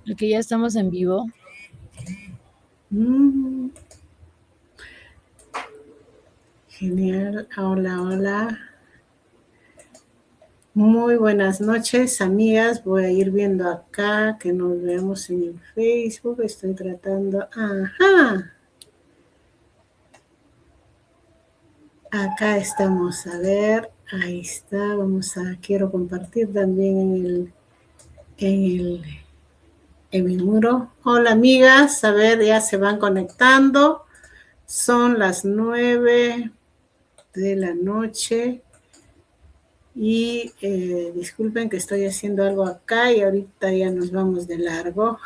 Que ya estamos en vivo. Genial. Hola, hola. Muy buenas noches, amigas. Voy a ir viendo acá que nos veamos en el Facebook. Estoy tratando. Ajá. Acá estamos. A ver. Ahí está. Quiero compartir también en mi muro. Hola, amigas. A ver, ya se van conectando. Son las 9 de la noche. Y disculpen que estoy haciendo algo acá y ahorita ya nos vamos de largo.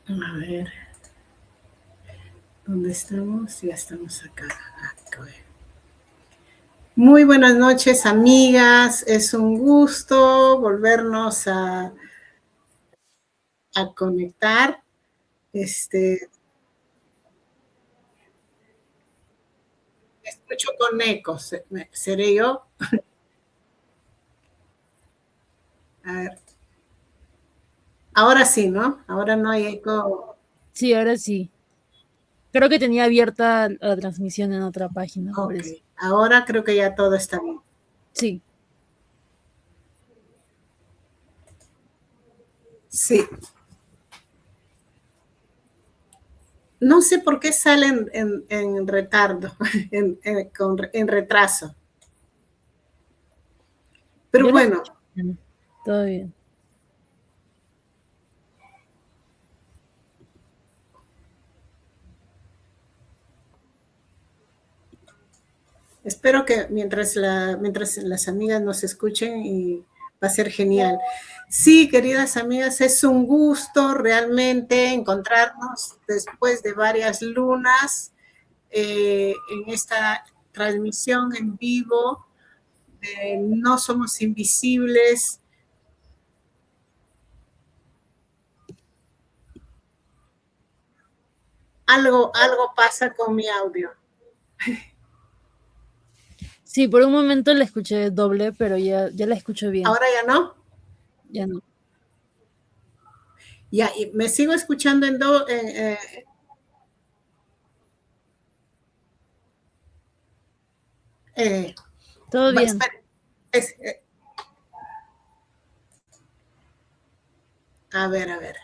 A ver, ¿dónde estamos? Ya estamos acá. Muy buenas noches, amigas. Es un gusto volvernos a conectar. Me escucho con ecos. ¿Seré yo? A ver. Ahora sí, ¿no? Ahora no hay eco. Sí, ahora sí. Creo que tenía abierta la transmisión en otra página, por Ok. eso. Ahora creo que ya todo está bien. Sí. Sí. No sé por qué salen en retardo, en retraso. Pero Yo la bueno, escucho bien. Todo bien. espero que mientras las amigas nos escuchen y va a ser genial. Sí, queridas amigas, es un gusto realmente encontrarnos después de varias lunas en esta transmisión en vivo. No somos invisibles. Algo pasa con mi audio. Sí, por un momento la escuché doble, pero ya la escucho bien. Ahora ya no. Ya no. Ya, y me sigo escuchando en do. Eh, Todo bien. espera, es, a ver, a ver.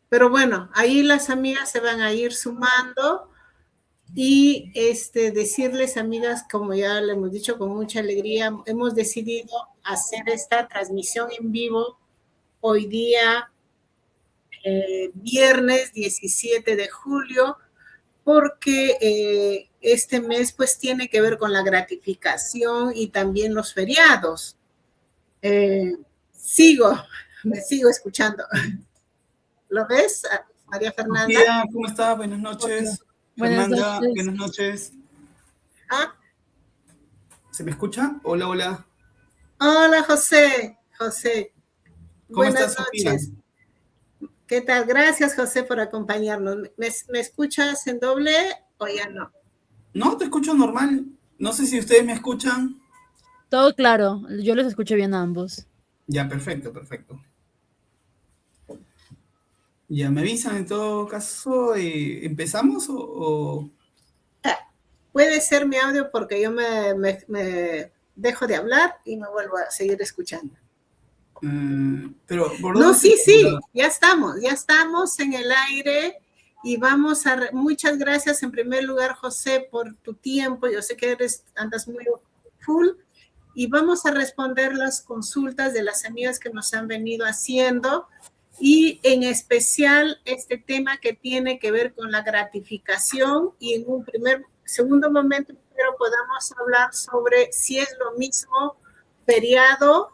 Pero bueno, ahí las amigas se van a ir sumando y decirles, amigas, como ya le hemos dicho con mucha alegría, hemos decidido hacer esta transmisión en vivo hoy día, viernes 17 de julio, porque este mes pues tiene que ver con la gratificación y también los feriados. Eh, sigo, me sigo escuchando. ¿Lo ves, María Fernanda? Sofía, ¿cómo estás? Buenas Hola. noches. Buenas Fernanda, noches. buenas noches. Ah, ¿Se me escucha? Hola, hola. hola, José. José, ¿Cómo buenas estás, Sofía? noches. ¿Qué tal? Gracias, José, por acompañarnos. ¿Me escuchas en doble o ya no? No, te escucho normal. No sé si ustedes me escuchan. Todo claro. Yo los escucho bien a ambos. Ya, perfecto, perfecto. Ya, me avisan en todo caso. ¿Empezamos o...? Ah, puede ser mi audio porque yo me dejo de hablar y me vuelvo a seguir escuchando. Pero, ¿por No, dónde te... sí, ya estamos en el aire y muchas gracias en primer lugar, José, por tu tiempo. Yo sé que andas muy full y vamos a responder las consultas de las amigas que nos han venido haciendo y en especial este tema que tiene que ver con la gratificación y en un segundo momento espero podamos hablar sobre si es lo mismo feriado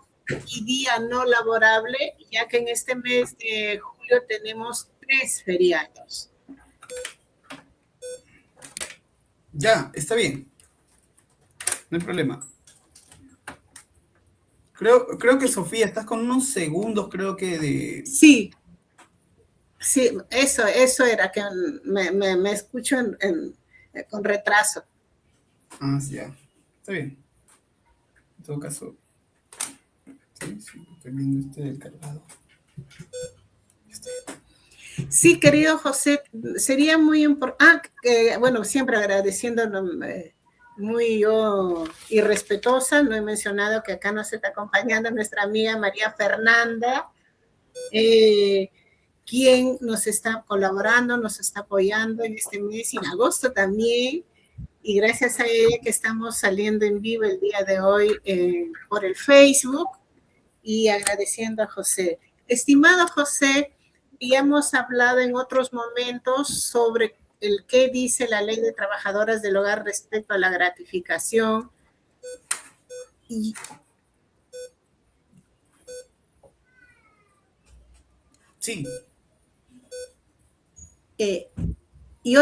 y día no laborable, ya que en este mes de julio tenemos 3 feriados. Ya, está bien. No hay problema. Creo que Sofía, estás con unos segundos, creo que de... Sí, sí, eso era, que me escucho con retraso. Ah, sí, ya. Está bien. En todo caso. Sí, sí, estoy viendo este del cargado. Sí, querido José, sería muy importante, bueno, siempre agradeciendo, muy yo y respetuosa, no he mencionado que acá nos está acompañando nuestra amiga María Fernanda, quien nos está colaborando, nos está apoyando en este mes y en agosto también, y gracias a ella que estamos saliendo en vivo el día de hoy por el Facebook, y agradeciendo a José. Estimado José, ya hemos hablado en otros momentos sobre el qué dice la ley de trabajadoras del hogar respecto a la gratificación. Sí. Y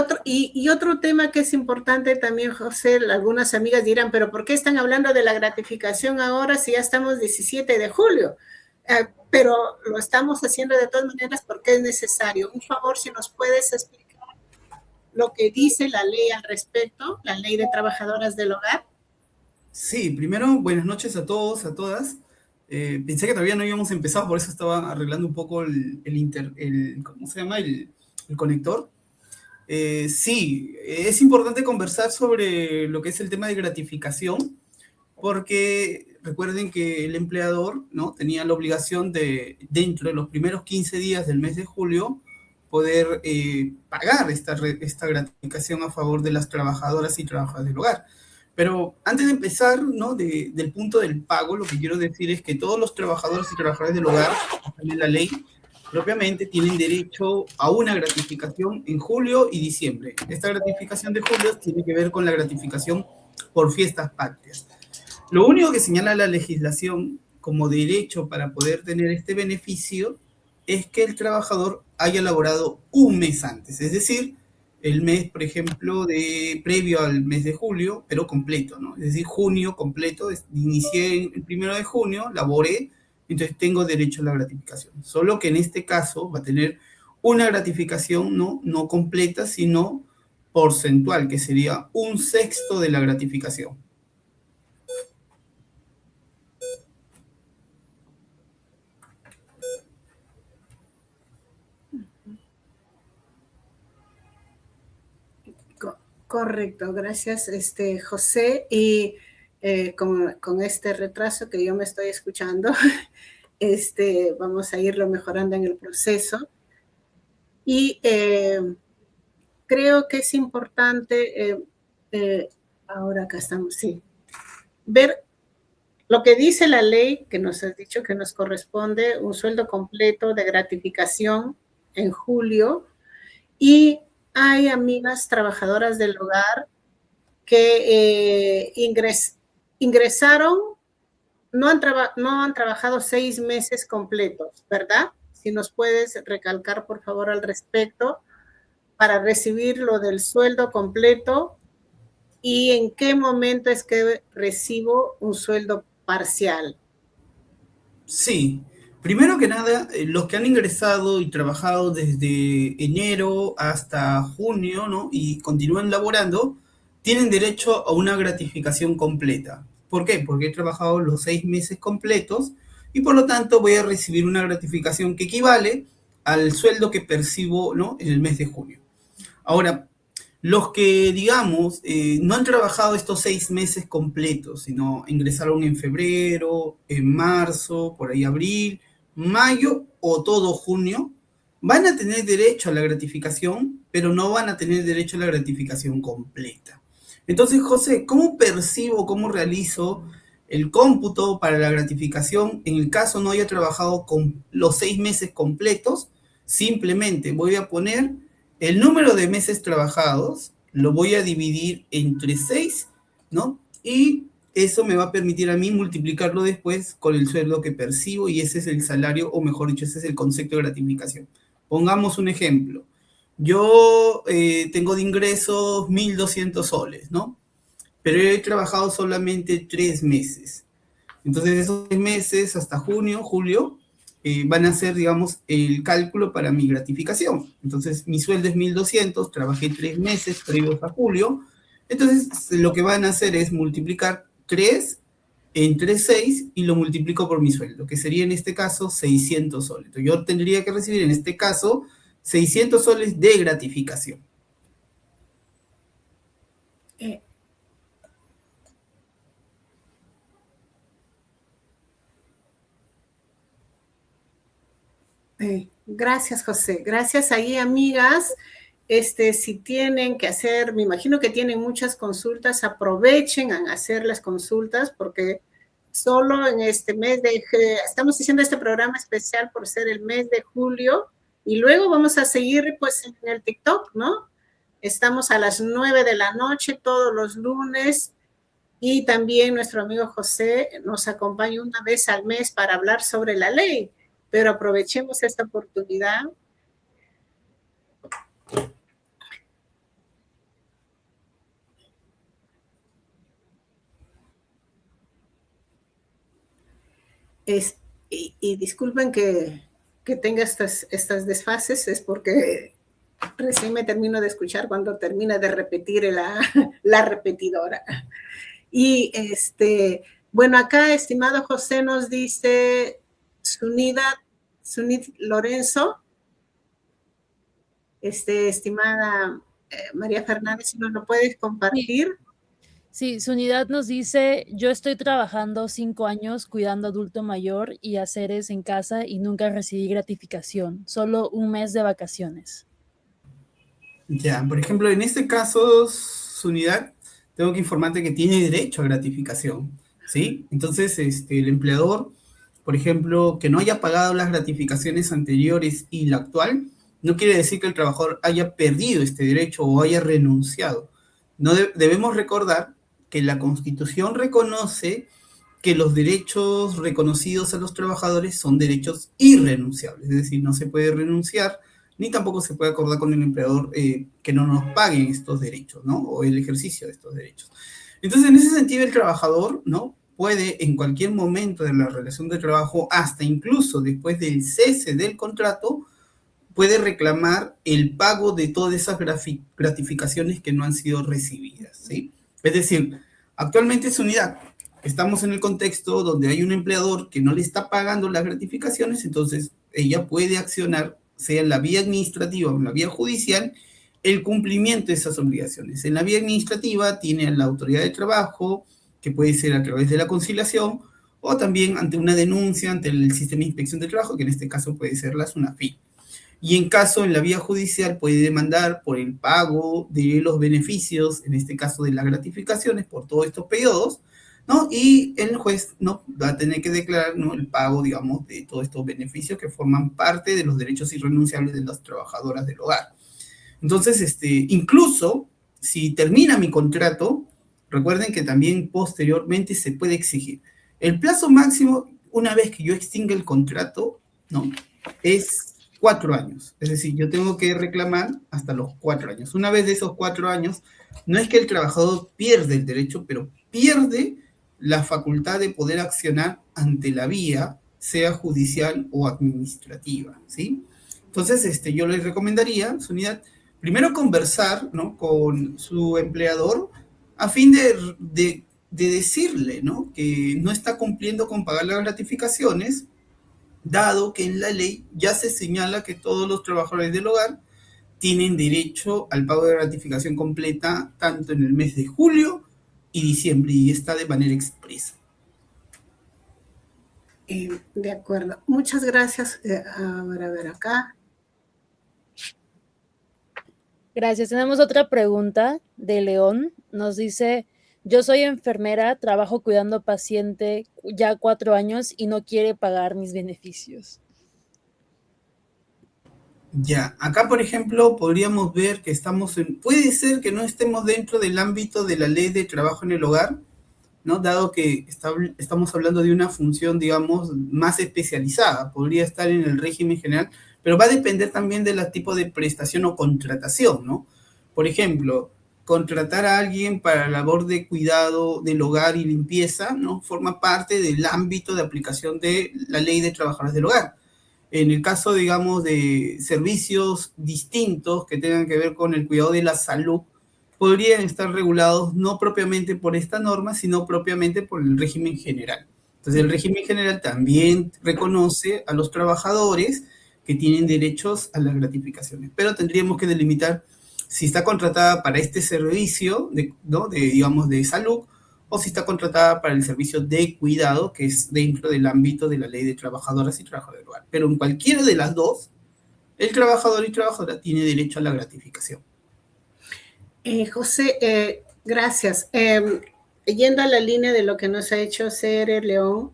otro tema que es importante también, José, algunas amigas dirán, pero ¿por qué están hablando de la gratificación ahora si ya estamos 17 de julio? Pero lo estamos haciendo de todas maneras porque es necesario. Un favor, si nos puedes explicar lo que dice la ley al respecto, la ley de trabajadoras del hogar. Sí, primero, buenas noches a todos, a todas. Pensé que todavía no habíamos empezado, por eso estaba arreglando un poco ¿cómo se llama? El conector. Sí, es importante conversar sobre lo que es el tema de gratificación, porque recuerden que el empleador, ¿no?, tenía la obligación de, dentro de los primeros 15 días del mes de julio, poder pagar esta gratificación a favor de las trabajadoras y trabajadores del hogar. Pero antes de empezar, ¿no?, del punto del pago, lo que quiero decir es que todos los trabajadores y trabajadoras del hogar, también la ley, propiamente tienen derecho a una gratificación en julio y diciembre. Esta gratificación de julio tiene que ver con la gratificación por fiestas patrias. Lo único que señala la legislación como derecho para poder tener este beneficio es que el trabajador haya laborado un mes antes, es decir, el mes, por ejemplo, previo al mes de julio, pero completo, ¿no? Es decir, junio completo, inicié el 1 de junio, laboré, entonces tengo derecho a la gratificación. Solo que en este caso va a tener una gratificación no completa, sino porcentual, que sería 1/6 de la gratificación. Correcto, gracias, José. Y con este retraso que yo me estoy escuchando, vamos a irlo mejorando en el proceso. Y creo que es importante, ahora acá estamos, sí, ver lo que dice la ley, que nos has dicho que nos corresponde un sueldo completo de gratificación en julio, y hay amigas trabajadoras del hogar que ingresaron, no han trabajado 6 meses completos, ¿verdad? Si nos puedes recalcar, por favor, al respecto, para recibir lo del sueldo completo y en qué momento es que recibo un sueldo parcial. Sí, primero que nada, los que han ingresado y trabajado desde enero hasta junio, ¿no?, y continúan laborando, tienen derecho a una gratificación completa. ¿Por qué? Porque he trabajado los 6 meses completos y por lo tanto voy a recibir una gratificación que equivale al sueldo que percibo, ¿no?, en el mes de junio. Ahora, los que, digamos, no han trabajado estos 6 meses completos, sino ingresaron en febrero, en marzo, por ahí abril, mayo o todo junio, van a tener derecho a la gratificación, pero no van a tener derecho a la gratificación completa. Entonces, José, ¿cómo percibo, cómo realizo el cómputo para la gratificación en el caso no haya trabajado con los 6 meses completos? Simplemente voy a poner el número de meses trabajados, lo voy a dividir entre 6, ¿no? Y eso me va a permitir a mí multiplicarlo después con el sueldo que percibo y ese es el salario, o mejor dicho, ese es el concepto de gratificación. Pongamos un ejemplo. Yo tengo de ingresos 1.200 soles, ¿no? Pero he trabajado solamente 3 meses. Entonces, esos 3 meses hasta junio, julio, van a ser, digamos, el cálculo para mi gratificación. Entonces, mi sueldo es 1.200, trabajé 3 meses previos a julio. Entonces, lo que van a hacer es multiplicar 3 entre 6 y lo multiplico por mi sueldo, que sería en este caso 600 soles. Entonces, yo tendría que recibir en este caso 600 soles de gratificación. Gracias, José. Gracias ahí, amigas. Si tienen que hacer, me imagino que tienen muchas consultas, aprovechen a hacer las consultas porque solo en este mes estamos haciendo este programa especial por ser el mes de julio y luego vamos a seguir pues en el TikTok, ¿no? Estamos a las 9 de la noche todos los lunes y también nuestro amigo José nos acompaña una vez al mes para hablar sobre la ley, pero aprovechemos esta oportunidad. Y disculpen que tenga estas desfases, es porque recién me termino de escuchar cuando termina de repetir la repetidora. Y bueno, acá, estimado José, nos dice Sunid Lorenzo, estimada María Fernández, si nos lo puedes compartir. Sí, su unidad nos dice, yo estoy trabajando 5 años cuidando adulto mayor y haceres en casa y nunca recibí gratificación, solo un mes de vacaciones. Ya, por ejemplo, en este caso, su unidad, tengo que informarte que tiene derecho a gratificación, ¿sí? Entonces, el empleador, por ejemplo, que no haya pagado las gratificaciones anteriores y la actual, no quiere decir que el trabajador haya perdido este derecho o haya renunciado. No debemos recordar que la Constitución reconoce que los derechos reconocidos a los trabajadores son derechos irrenunciables, es decir, no se puede renunciar, ni tampoco se puede acordar con el empleador que no nos paguen estos derechos, ¿no? O el ejercicio de estos derechos. Entonces, en ese sentido, el trabajador, ¿no? Puede en cualquier momento de la relación de trabajo, hasta incluso después del cese del contrato, puede reclamar el pago de todas esas gratificaciones que no han sido recibidas, ¿sí? Es decir, actualmente es unidad. Estamos en el contexto donde hay un empleador que no le está pagando las gratificaciones, entonces ella puede accionar, sea en la vía administrativa o en la vía judicial, el cumplimiento de esas obligaciones. En la vía administrativa tiene a la autoridad de trabajo, que puede ser a través de la conciliación, o también ante una denuncia ante el sistema de inspección de trabajo, que en este caso puede ser la SUNAFIL. Y en caso, en la vía judicial, puede demandar por el pago de los beneficios, en este caso de las gratificaciones, por todos estos periodos, ¿no? Y el juez, ¿no? Va a tener que declarar, ¿no? El pago, digamos, de todos estos beneficios que forman parte de los derechos irrenunciables de las trabajadoras del hogar. Entonces, incluso si termina mi contrato, recuerden que también posteriormente se puede exigir. El plazo máximo, una vez que yo extinga el contrato, ¿no? Es 4 años. Es decir, yo tengo que reclamar hasta los 4 años. Una vez de esos 4 años, no es que el trabajador pierde el derecho, pero pierde la facultad de poder accionar ante la vía, sea judicial o administrativa, ¿sí? Entonces, yo les recomendaría, su unidad, primero conversar, ¿no? Con su empleador a fin de decirle, ¿no? Que no está cumpliendo con pagar las gratificaciones, dado que en la ley ya se señala que todos los trabajadores del hogar tienen derecho al pago de gratificación completa tanto en el mes de julio y diciembre, y está de manera expresa. De acuerdo. Muchas gracias. A ver acá. Gracias. Tenemos otra pregunta de León. Nos dice, yo soy enfermera, trabajo cuidando paciente ya 4 años y no quiere pagar mis beneficios. Ya, acá por ejemplo podríamos ver que puede ser que no estemos dentro del ámbito de la ley de trabajo en el hogar, ¿no? Dado que estamos hablando de una función, digamos, más especializada, podría estar en el régimen general, pero va a depender también del tipo de prestación o contratación, ¿no? Por ejemplo, contratar a alguien para la labor de cuidado del hogar y limpieza, ¿no? Forma parte del ámbito de aplicación de la ley de trabajadores del hogar. En el caso, digamos, de servicios distintos que tengan que ver con el cuidado de la salud, podrían estar regulados no propiamente por esta norma, sino propiamente por el régimen general. Entonces, el régimen general también reconoce a los trabajadores que tienen derechos a las gratificaciones, pero tendríamos que delimitar si está contratada para este servicio, ¿no? digamos, de salud, o si está contratada para el servicio de cuidado, que es dentro del ámbito de la ley de trabajadoras y trabajadores del hogar. Pero en cualquiera de las dos, el trabajador y trabajadora tiene derecho a la gratificación. José, gracias. Yendo a la línea de lo que nos ha hecho CR León,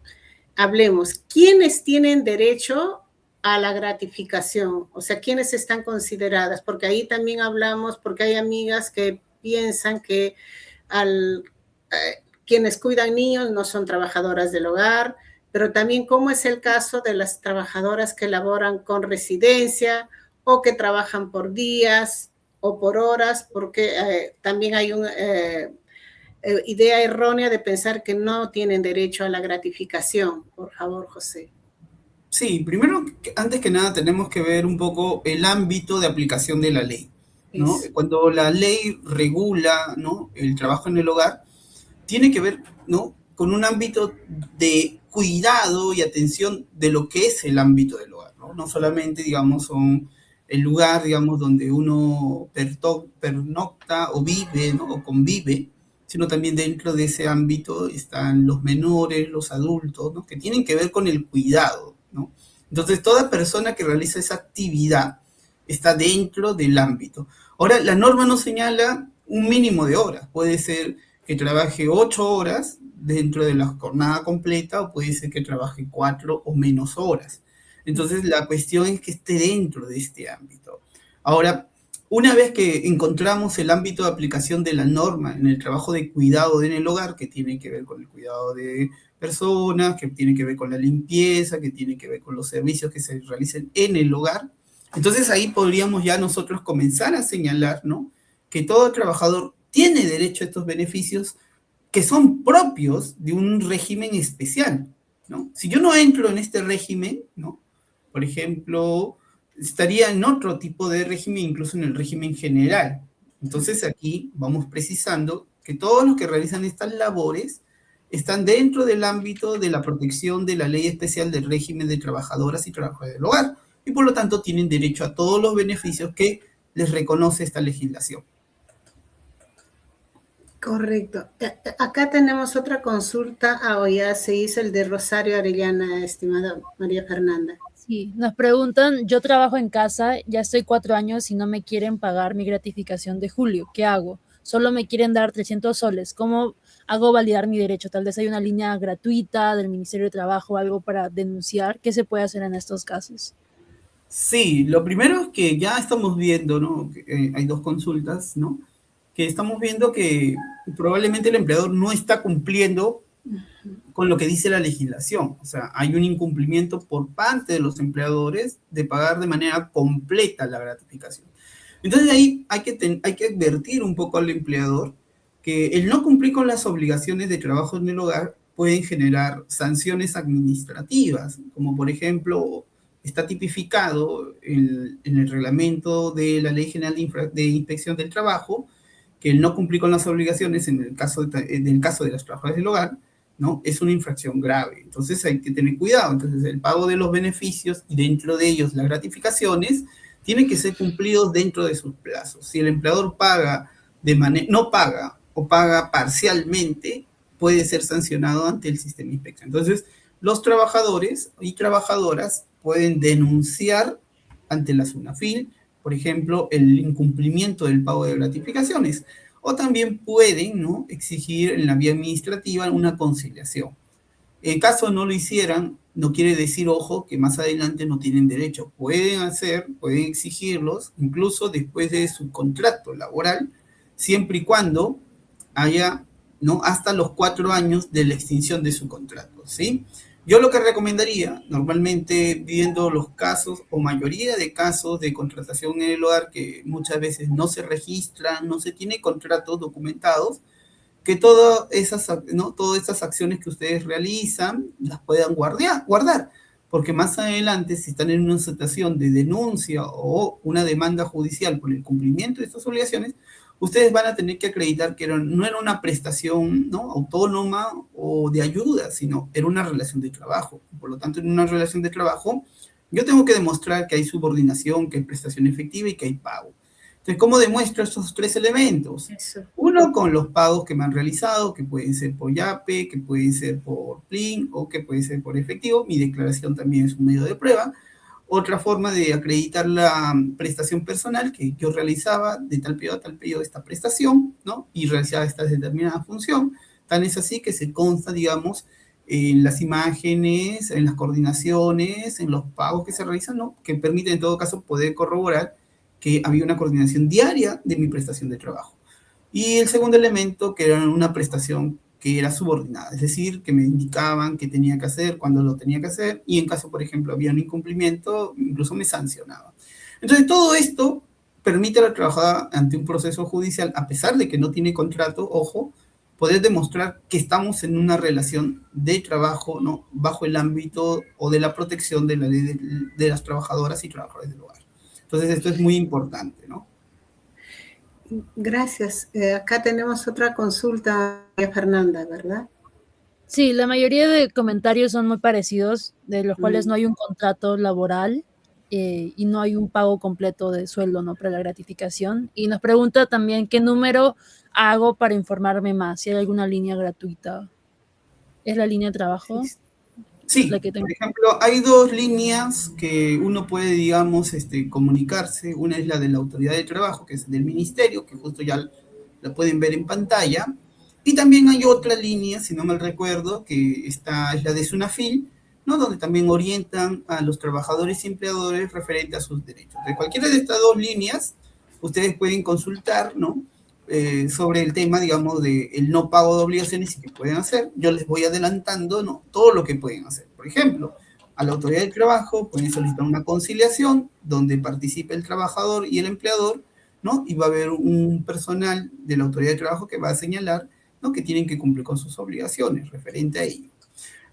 hablemos. ¿Quiénes tienen derecho a la gratificación? O sea, ¿quiénes están consideradas? Porque ahí también hablamos, porque hay amigas que piensan que quienes cuidan niños no son trabajadoras del hogar, pero también cómo es el caso de las trabajadoras que laboran con residencia o que trabajan por días o por horas, porque también hay una idea errónea de pensar que no tienen derecho a la gratificación. Por favor, José. Sí, primero, antes que nada, tenemos que ver un poco el ámbito de aplicación de la ley, ¿no? Cuando la ley regula, ¿no?, el trabajo en el hogar, tiene que ver, ¿no?, con un ámbito de cuidado y atención de lo que es el ámbito del hogar, ¿no? No solamente, digamos, son el lugar, digamos, donde uno pernocta o vive, ¿no?, o convive, sino también dentro de ese ámbito están los menores, los adultos, ¿no?, que tienen que ver con el cuidado, ¿no? Entonces, toda persona que realiza esa actividad está dentro del ámbito. Ahora, la norma no señala un mínimo de horas. Puede ser que trabaje 8 horas dentro de la jornada completa o puede ser que trabaje 4 o menos horas. Entonces, la cuestión es que esté dentro de este ámbito. Ahora, una vez que encontramos el ámbito de aplicación de la norma en el trabajo de cuidado en el hogar, que tiene que ver con el cuidado de personas, que tiene que ver con la limpieza, que tiene que ver con los servicios que se realicen en el hogar, entonces ahí podríamos ya nosotros comenzar a señalar, ¿no?, que todo trabajador tiene derecho a estos beneficios que son propios de un régimen especial, ¿no? Si yo no entro en este régimen, ¿no?, por ejemplo, estaría en otro tipo de régimen, incluso en el régimen general. Entonces aquí vamos precisando que todos los que realizan estas labores están dentro del ámbito de la protección de la ley especial del régimen de trabajadoras y trabajadores del hogar, y por lo tanto tienen derecho a todos los beneficios que les reconoce esta legislación. Correcto. Acá tenemos otra consulta. Ya se hizo el de Rosario Arellana, estimada María Fernanda. Sí, nos preguntan, yo trabajo en casa, ya estoy 4 años y no me quieren pagar mi gratificación de julio. ¿Qué hago? Solo me quieren dar 300 soles. ¿Cómo hago validar mi derecho? Tal vez hay una línea gratuita del Ministerio de Trabajo, algo para denunciar. ¿Qué se puede hacer en estos casos? Sí, lo primero es que ya estamos viendo, ¿no?, hay 2 consultas, ¿no?, que estamos viendo que probablemente el empleador no está cumpliendo con lo que dice la legislación. O sea, hay un incumplimiento por parte de los empleadores de pagar de manera completa la gratificación. Entonces ahí hay que advertir un poco al empleador que el no cumplir con las obligaciones de trabajo en el hogar pueden generar sanciones administrativas, como por ejemplo está tipificado en el reglamento de la Ley General de Inspección del Trabajo, que el no cumplir con las obligaciones en el caso de las trabajadoras del hogar, ¿no?, es una infracción grave. Entonces hay que tener cuidado. Entonces el pago de los beneficios y dentro de ellos las gratificaciones tienen que ser cumplidos dentro de sus plazos. Si el empleador no paga o paga parcialmente, puede ser sancionado ante el sistema de inspección. Entonces los trabajadores y trabajadoras pueden denunciar ante la SUNAFIL, por ejemplo, el incumplimiento del pago de gratificaciones, o también pueden, ¿no?, exigir en la vía administrativa una conciliación. En caso no lo hicieran, no quiere decir, ojo, que más adelante no tienen derecho. Pueden exigirlos, incluso después de su contrato laboral, siempre y cuando haya, ¿no?, hasta los 4 años de la extinción de su contrato, ¿sí? Yo lo que recomendaría, normalmente viendo los casos o mayoría de casos de contratación en el hogar que muchas veces no se registran, no se tiene contratos documentados, que todas esas acciones que ustedes realizan las puedan guardar, porque más adelante, si están en una situación de denuncia o una demanda judicial por el cumplimiento de estas obligaciones, ustedes van a tener que acreditar que no era una prestación, ¿no?, autónoma o de ayuda, sino era una relación de trabajo. Por lo tanto, en una relación de trabajo, yo tengo que demostrar que hay subordinación, que hay prestación efectiva y que hay pago. Entonces, ¿cómo demuestro estos tres elementos? Eso. Uno, con los pagos que me han realizado, que pueden ser por YAPE, que pueden ser por PLIN o que pueden ser por efectivo. Mi declaración también es un medio de prueba. Otra forma de acreditar la prestación personal, que yo realizaba de tal periodo a tal periodo esta prestación, ¿no?, y realizaba esta determinada función. Tan es así que se consta, digamos, en las imágenes, en las coordinaciones, en los pagos que se realizan, ¿no?, que permiten en todo caso poder corroborar que había una coordinación diaria de mi prestación de trabajo. Y el segundo elemento, que era una prestación que era subordinada, es decir, que me indicaban qué tenía que hacer, cuándo lo tenía que hacer, y en caso, por ejemplo, había un incumplimiento, incluso me sancionaba. Entonces, todo esto permite a la trabajadora, ante un proceso judicial, a pesar de que no tiene contrato, ojo, poder demostrar que estamos en una relación de trabajo, ¿no?, bajo el ámbito o de la protección de la ley de las trabajadoras y trabajadores del hogar. Entonces, esto es muy importante, ¿no? Gracias. Acá tenemos otra consulta, Fernanda, ¿verdad? Sí, la mayoría de comentarios son muy parecidos, de los cuales no hay un contrato laboral y no hay un pago completo de sueldo, ¿no?, para la gratificación. Y nos pregunta también qué número hago para informarme más, si hay alguna línea gratuita. ¿Es la línea de trabajo? Sí, La que tengo. por ejemplo, hay dos líneas que uno puede, digamos, comunicarse. Una es la de la autoridad de trabajo, que es del ministerio, que justo ya la pueden ver en pantalla. Y también hay otra línea, si no mal recuerdo, que es la de Sunafil, ¿no?, donde también orientan a los trabajadores y empleadores referente a sus derechos. De cualquiera de estas dos líneas, ustedes pueden consultar, ¿no?, sobre el tema, digamos, de el no pago de obligaciones y qué pueden hacer. Yo les voy adelantando, ¿no?, todo lo que pueden hacer. Por ejemplo, a la autoridad del trabajo pueden solicitar una conciliación donde participe el trabajador y el empleador, ¿no?, y va a haber un personal de la autoridad del trabajo que va a señalar, ¿no?, que tienen que cumplir con sus obligaciones referente a ello.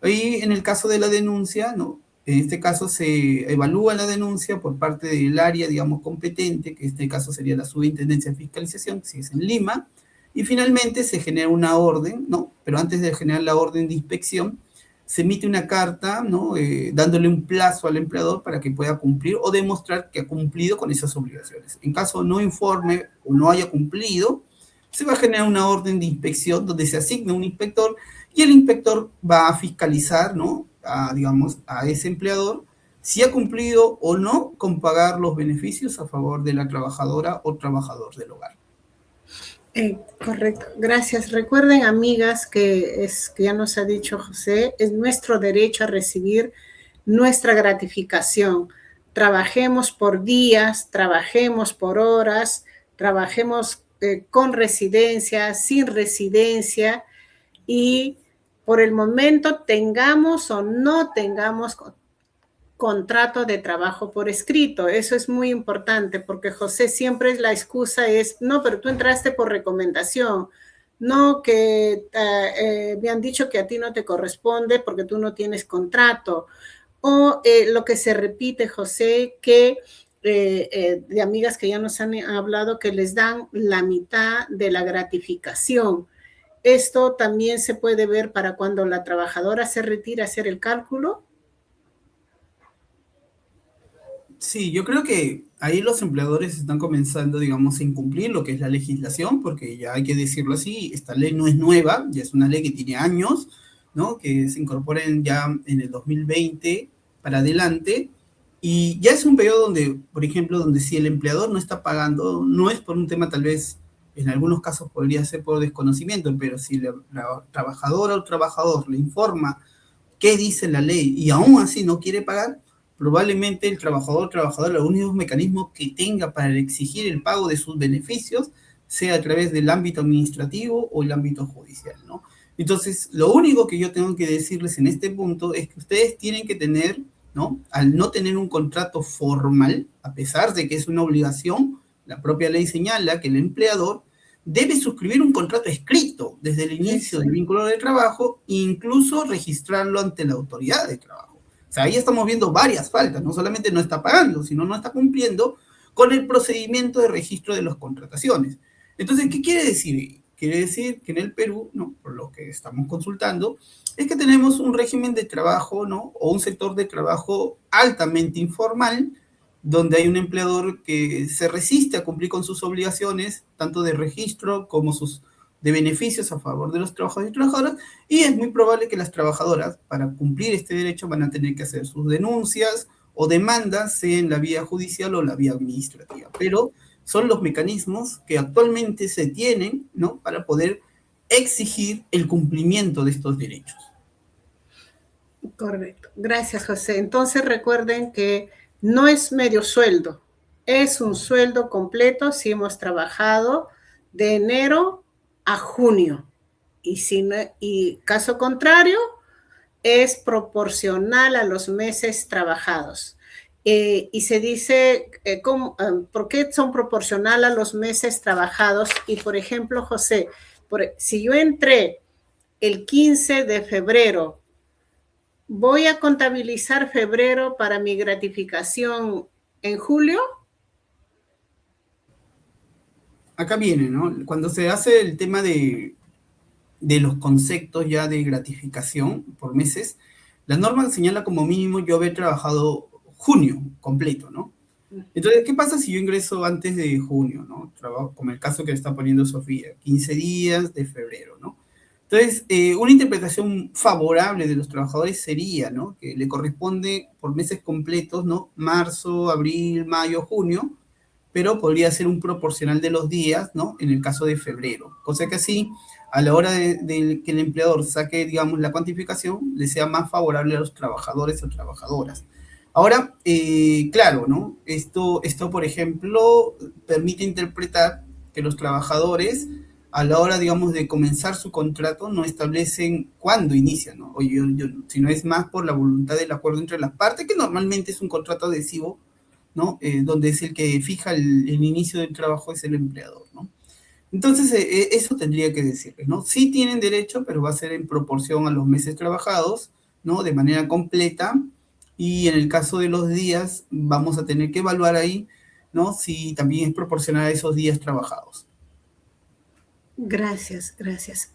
Y en el caso de la denuncia, ¿no?, en este caso se evalúa la denuncia por parte del área, digamos, competente, que en este caso sería la Subintendencia de Fiscalización, si es en Lima, y finalmente se genera una orden, ¿no?, pero antes de generar la orden de inspección, se emite una carta, ¿no?, dándole un plazo al empleador para que pueda cumplir o demostrar que ha cumplido con esas obligaciones. En caso no informe o no haya cumplido, se va a generar una orden de inspección donde se asigna un inspector y el inspector va a fiscalizar, ¿no?, digamos, a ese empleador si ha cumplido o no con pagar los beneficios a favor de la trabajadora o trabajador del hogar. Correcto, gracias. Recuerden, amigas, que ya nos ha dicho José, es nuestro derecho a recibir nuestra gratificación. Trabajemos por días, trabajemos por horas, trabajemos con residencia, sin residencia, y por el momento tengamos o no tengamos contrato de trabajo por escrito. Eso es muy importante porque José siempre la excusa es, no, pero tú entraste por recomendación, no, que me han dicho que a ti no te corresponde porque tú no tienes contrato. O lo que se repite, José, que de amigas que ya nos han hablado que les dan la mitad de la gratificación. Esto también se puede ver para cuando la trabajadora se retira a hacer el cálculo. Sí, yo creo que ahí los empleadores están comenzando, digamos, a incumplir lo que es la legislación, porque ya hay que decirlo así, esta ley no es nueva, ya es una ley que tiene años, ¿no?, que se incorpora ya en el 2020 para adelante, y ya es un periodo donde, por ejemplo, donde si el empleador no está pagando, no es por un tema tal vez, en algunos casos podría ser por desconocimiento, pero si la trabajadora o trabajador le informa qué dice la ley y aún así no quiere pagar, probablemente el trabajador o trabajadora, el único mecanismo que tenga para exigir el pago de sus beneficios sea a través del ámbito administrativo o el ámbito judicial, ¿no? Entonces, lo único que yo tengo que decirles en este punto es que ustedes tienen que tener, ¿no?, al no tener un contrato formal, a pesar de que es una obligación, la propia ley señala que el empleador debe suscribir un contrato escrito desde el inicio del vínculo de trabajo e incluso registrarlo ante la autoridad de trabajo. O sea, ahí estamos viendo varias faltas, no solamente no está pagando, sino no está cumpliendo con el procedimiento de registro de las contrataciones. Entonces, ¿qué quiere decir? Quiere decir que en el Perú, ¿no? Por lo que estamos consultando, es que tenemos un régimen de trabajo, ¿no? O un sector de trabajo altamente informal, donde hay un empleador que se resiste a cumplir con sus obligaciones, tanto de registro como sus de beneficios a favor de los trabajadores y trabajadoras, y es muy probable que las trabajadoras, para cumplir este derecho, van a tener que hacer sus denuncias o demandas, sea en la vía judicial o la vía administrativa. Pero son los mecanismos que actualmente se tienen, ¿no? Para poder exigir el cumplimiento de estos derechos. Correcto. Gracias, José. Entonces recuerden que no es medio sueldo, es un sueldo completo si hemos trabajado de enero a junio. Y caso contrario, es proporcional a los meses trabajados. Y se dice, ¿por qué son proporcional a los meses trabajados? Y, por ejemplo, José, si yo entré el 15 de febrero, ¿voy a contabilizar febrero para mi gratificación en julio? Acá viene, ¿no? Cuando se hace el tema de los conceptos ya de gratificación por meses, la norma señala como mínimo yo haber trabajado junio completo, ¿no? Entonces, ¿qué pasa si yo ingreso antes de junio, ¿no? Trabajo, como el caso que está poniendo Sofía, 15 días de febrero, ¿no? Entonces, una interpretación favorable de los trabajadores sería, ¿no? Que le corresponde por meses completos, ¿no? Marzo, abril, mayo, junio, pero podría ser un proporcional de los días, ¿no? En el caso de febrero. Cosa que así, a la hora de que el empleador saque, digamos, la cuantificación, le sea más favorable a los trabajadores o trabajadoras. Ahora, claro, ¿no? Esto, por ejemplo, permite interpretar que los trabajadores, a la hora, digamos, de comenzar su contrato, no establecen cuándo inician, ¿no? Sino es más por la voluntad del acuerdo entre las partes, que normalmente es un contrato adhesivo, ¿no? Donde es el que fija el inicio del trabajo es el empleador, ¿no? Entonces, eso tendría que decirles, ¿no? Sí tienen derecho, pero va a ser en proporción a los meses trabajados, ¿no? De manera completa, y en el caso de los días, vamos a tener que evaluar ahí, ¿no? Si también es proporcional a esos días trabajados. Gracias, gracias.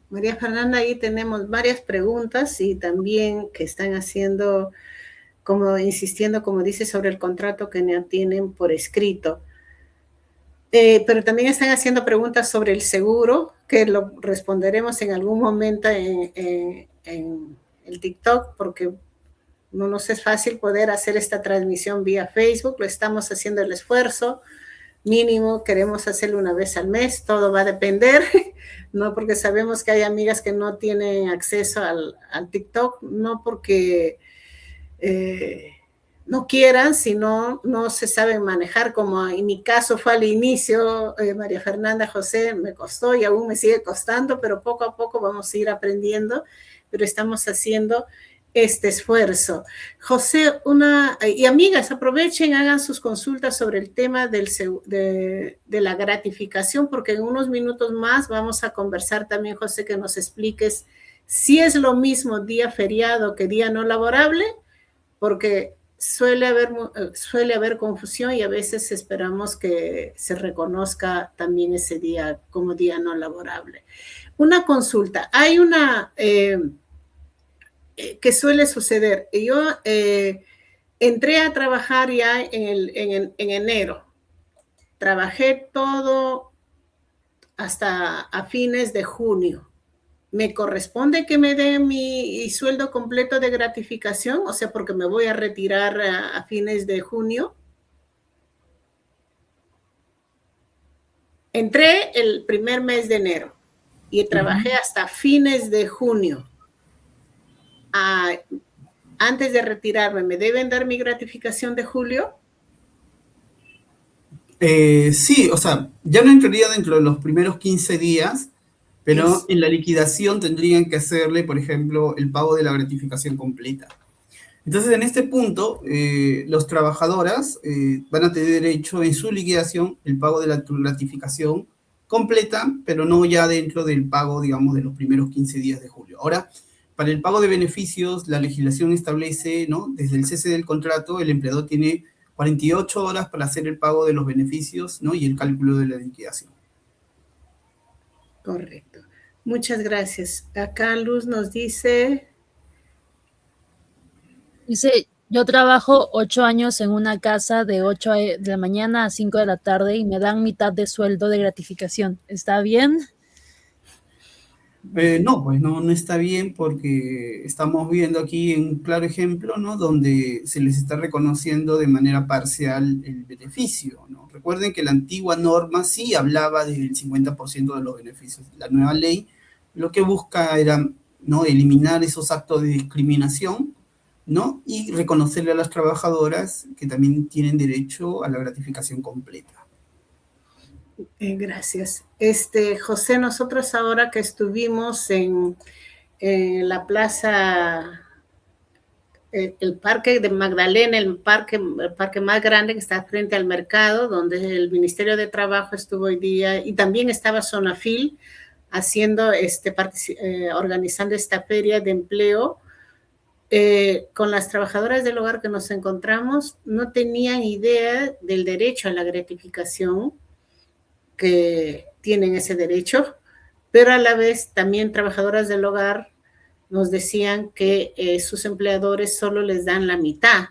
María Fernanda, ahí tenemos varias preguntas y también que están haciendo, como insistiendo, como dice, sobre el contrato que no tienen por escrito. Pero también están haciendo preguntas sobre el seguro, que lo responderemos en algún momento en el TikTok, porque no nos es fácil poder hacer esta transmisión vía Facebook, lo estamos haciendo el esfuerzo mínimo, queremos hacerlo una vez al mes, todo va a depender, ¿no? Porque sabemos que hay amigas que no tienen acceso al TikTok, no porque no quieran, sino no se saben manejar, como en mi caso fue al inicio, María Fernanda, José, me costó y aún me sigue costando, pero poco a poco vamos a ir aprendiendo, pero estamos haciendo este esfuerzo. José, y amigas, aprovechen, hagan sus consultas sobre el tema de la gratificación, porque en unos minutos más vamos a conversar también, José, que nos expliques si es lo mismo día feriado que día no laborable, porque suele haber confusión y a veces esperamos que se reconozca también ese día como día no laborable. Una consulta, hay una que suele suceder. Yo entré a trabajar ya en enero, trabajé todo hasta a fines de junio. ¿Me corresponde que me dé mi sueldo completo de gratificación? O sea, porque me voy a retirar a fines de junio. Entré el primer mes de enero y trabajé hasta fines de junio. Antes de retirarme, ¿me deben dar mi gratificación de julio? Sí, o sea, ya no entraría dentro de los primeros 15 días, pero en la liquidación tendrían que hacerle, por ejemplo, el pago de la gratificación completa. Entonces, en este punto, los trabajadoras van a tener derecho en su liquidación el pago de la gratificación completa, pero no ya dentro del pago, digamos, de los primeros 15 días de julio. Ahora, para el pago de beneficios, la legislación establece, ¿no? Desde el cese del contrato, el empleador tiene 48 horas para hacer el pago de los beneficios, ¿no? Y el cálculo de la liquidación. Correcto. Muchas gracias. Acá Luz nos dice... Dice, yo trabajo 8 años en una casa de 8 de la mañana a 5 de la tarde y me dan mitad de sueldo de gratificación. ¿Está bien? No, pues no está bien porque estamos viendo aquí un claro ejemplo, ¿no? Donde se les está reconociendo de manera parcial el beneficio, ¿no? Recuerden que la antigua norma sí hablaba del 50% de los beneficios. La nueva ley lo que busca era, ¿no? Eliminar esos actos de discriminación, ¿no? Y reconocerle a las trabajadoras que también tienen derecho a la gratificación completa. Gracias. José, nosotros ahora que estuvimos en la plaza, el parque de Magdalena, el parque más grande que está frente al mercado, donde el Ministerio de Trabajo estuvo hoy día, y también estaba Sonafil haciendo, organizando esta feria de empleo. Con las trabajadoras del hogar que nos encontramos, no tenían idea del derecho a la gratificación, que tienen ese derecho, pero a la vez también trabajadoras del hogar nos decían que sus empleadores solo les dan la mitad.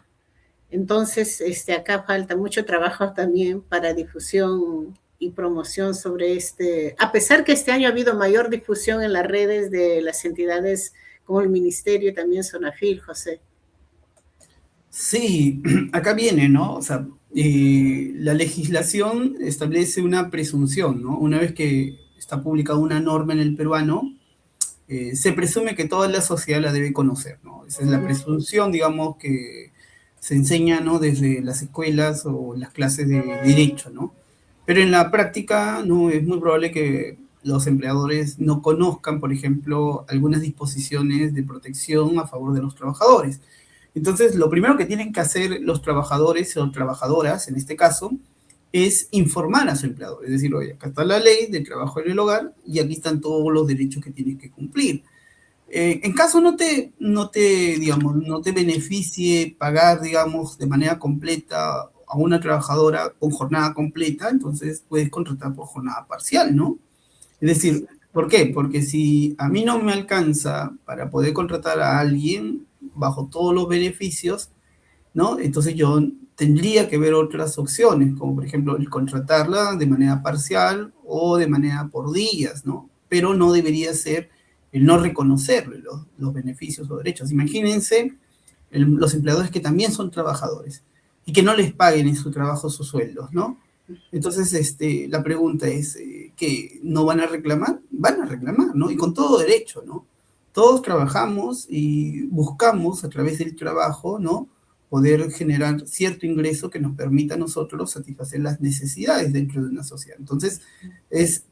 Entonces, acá falta mucho trabajo también para difusión y promoción sobre a pesar que este año ha habido mayor difusión en las redes de las entidades como el Ministerio y también Sonafil, José. Sí, acá viene, ¿no? O sea, la legislación establece una presunción, ¿no? Una vez que está publicada una norma en el peruano, se presume que toda la sociedad la debe conocer, ¿no? Esa es la presunción, digamos, que se enseña, ¿no? Desde las escuelas o las clases de derecho, ¿no? Pero en la práctica, no, es muy probable que los empleadores no conozcan, por ejemplo, algunas disposiciones de protección a favor de los trabajadores. Entonces, lo primero que tienen que hacer los trabajadores o trabajadoras, en este caso, es informar a su empleador. Es decir, oye, acá está la ley del trabajo en el hogar y aquí están todos los derechos que tienes que cumplir. En caso digamos, no te beneficie pagar, digamos, de manera completa a una trabajadora con jornada completa, entonces puedes contratar por jornada parcial, ¿no? Es decir, ¿por qué? Porque si a mí no me alcanza para poder contratar a alguien bajo todos los beneficios, ¿no? Entonces yo tendría que ver otras opciones, como por ejemplo el contratarla de manera parcial o de manera por días, ¿no? Pero no debería ser el no reconocerle los beneficios o derechos. Imagínense los empleadores que también son trabajadores y que no les paguen en su trabajo sus sueldos, ¿no? Entonces, la pregunta es, ¿qué? ¿No van a reclamar? Van a reclamar, ¿no? Y con todo derecho, ¿no? Todos trabajamos y buscamos a través del trabajo, ¿no? Poder generar cierto ingreso que nos permita a nosotros satisfacer las necesidades dentro de una sociedad. Entonces, es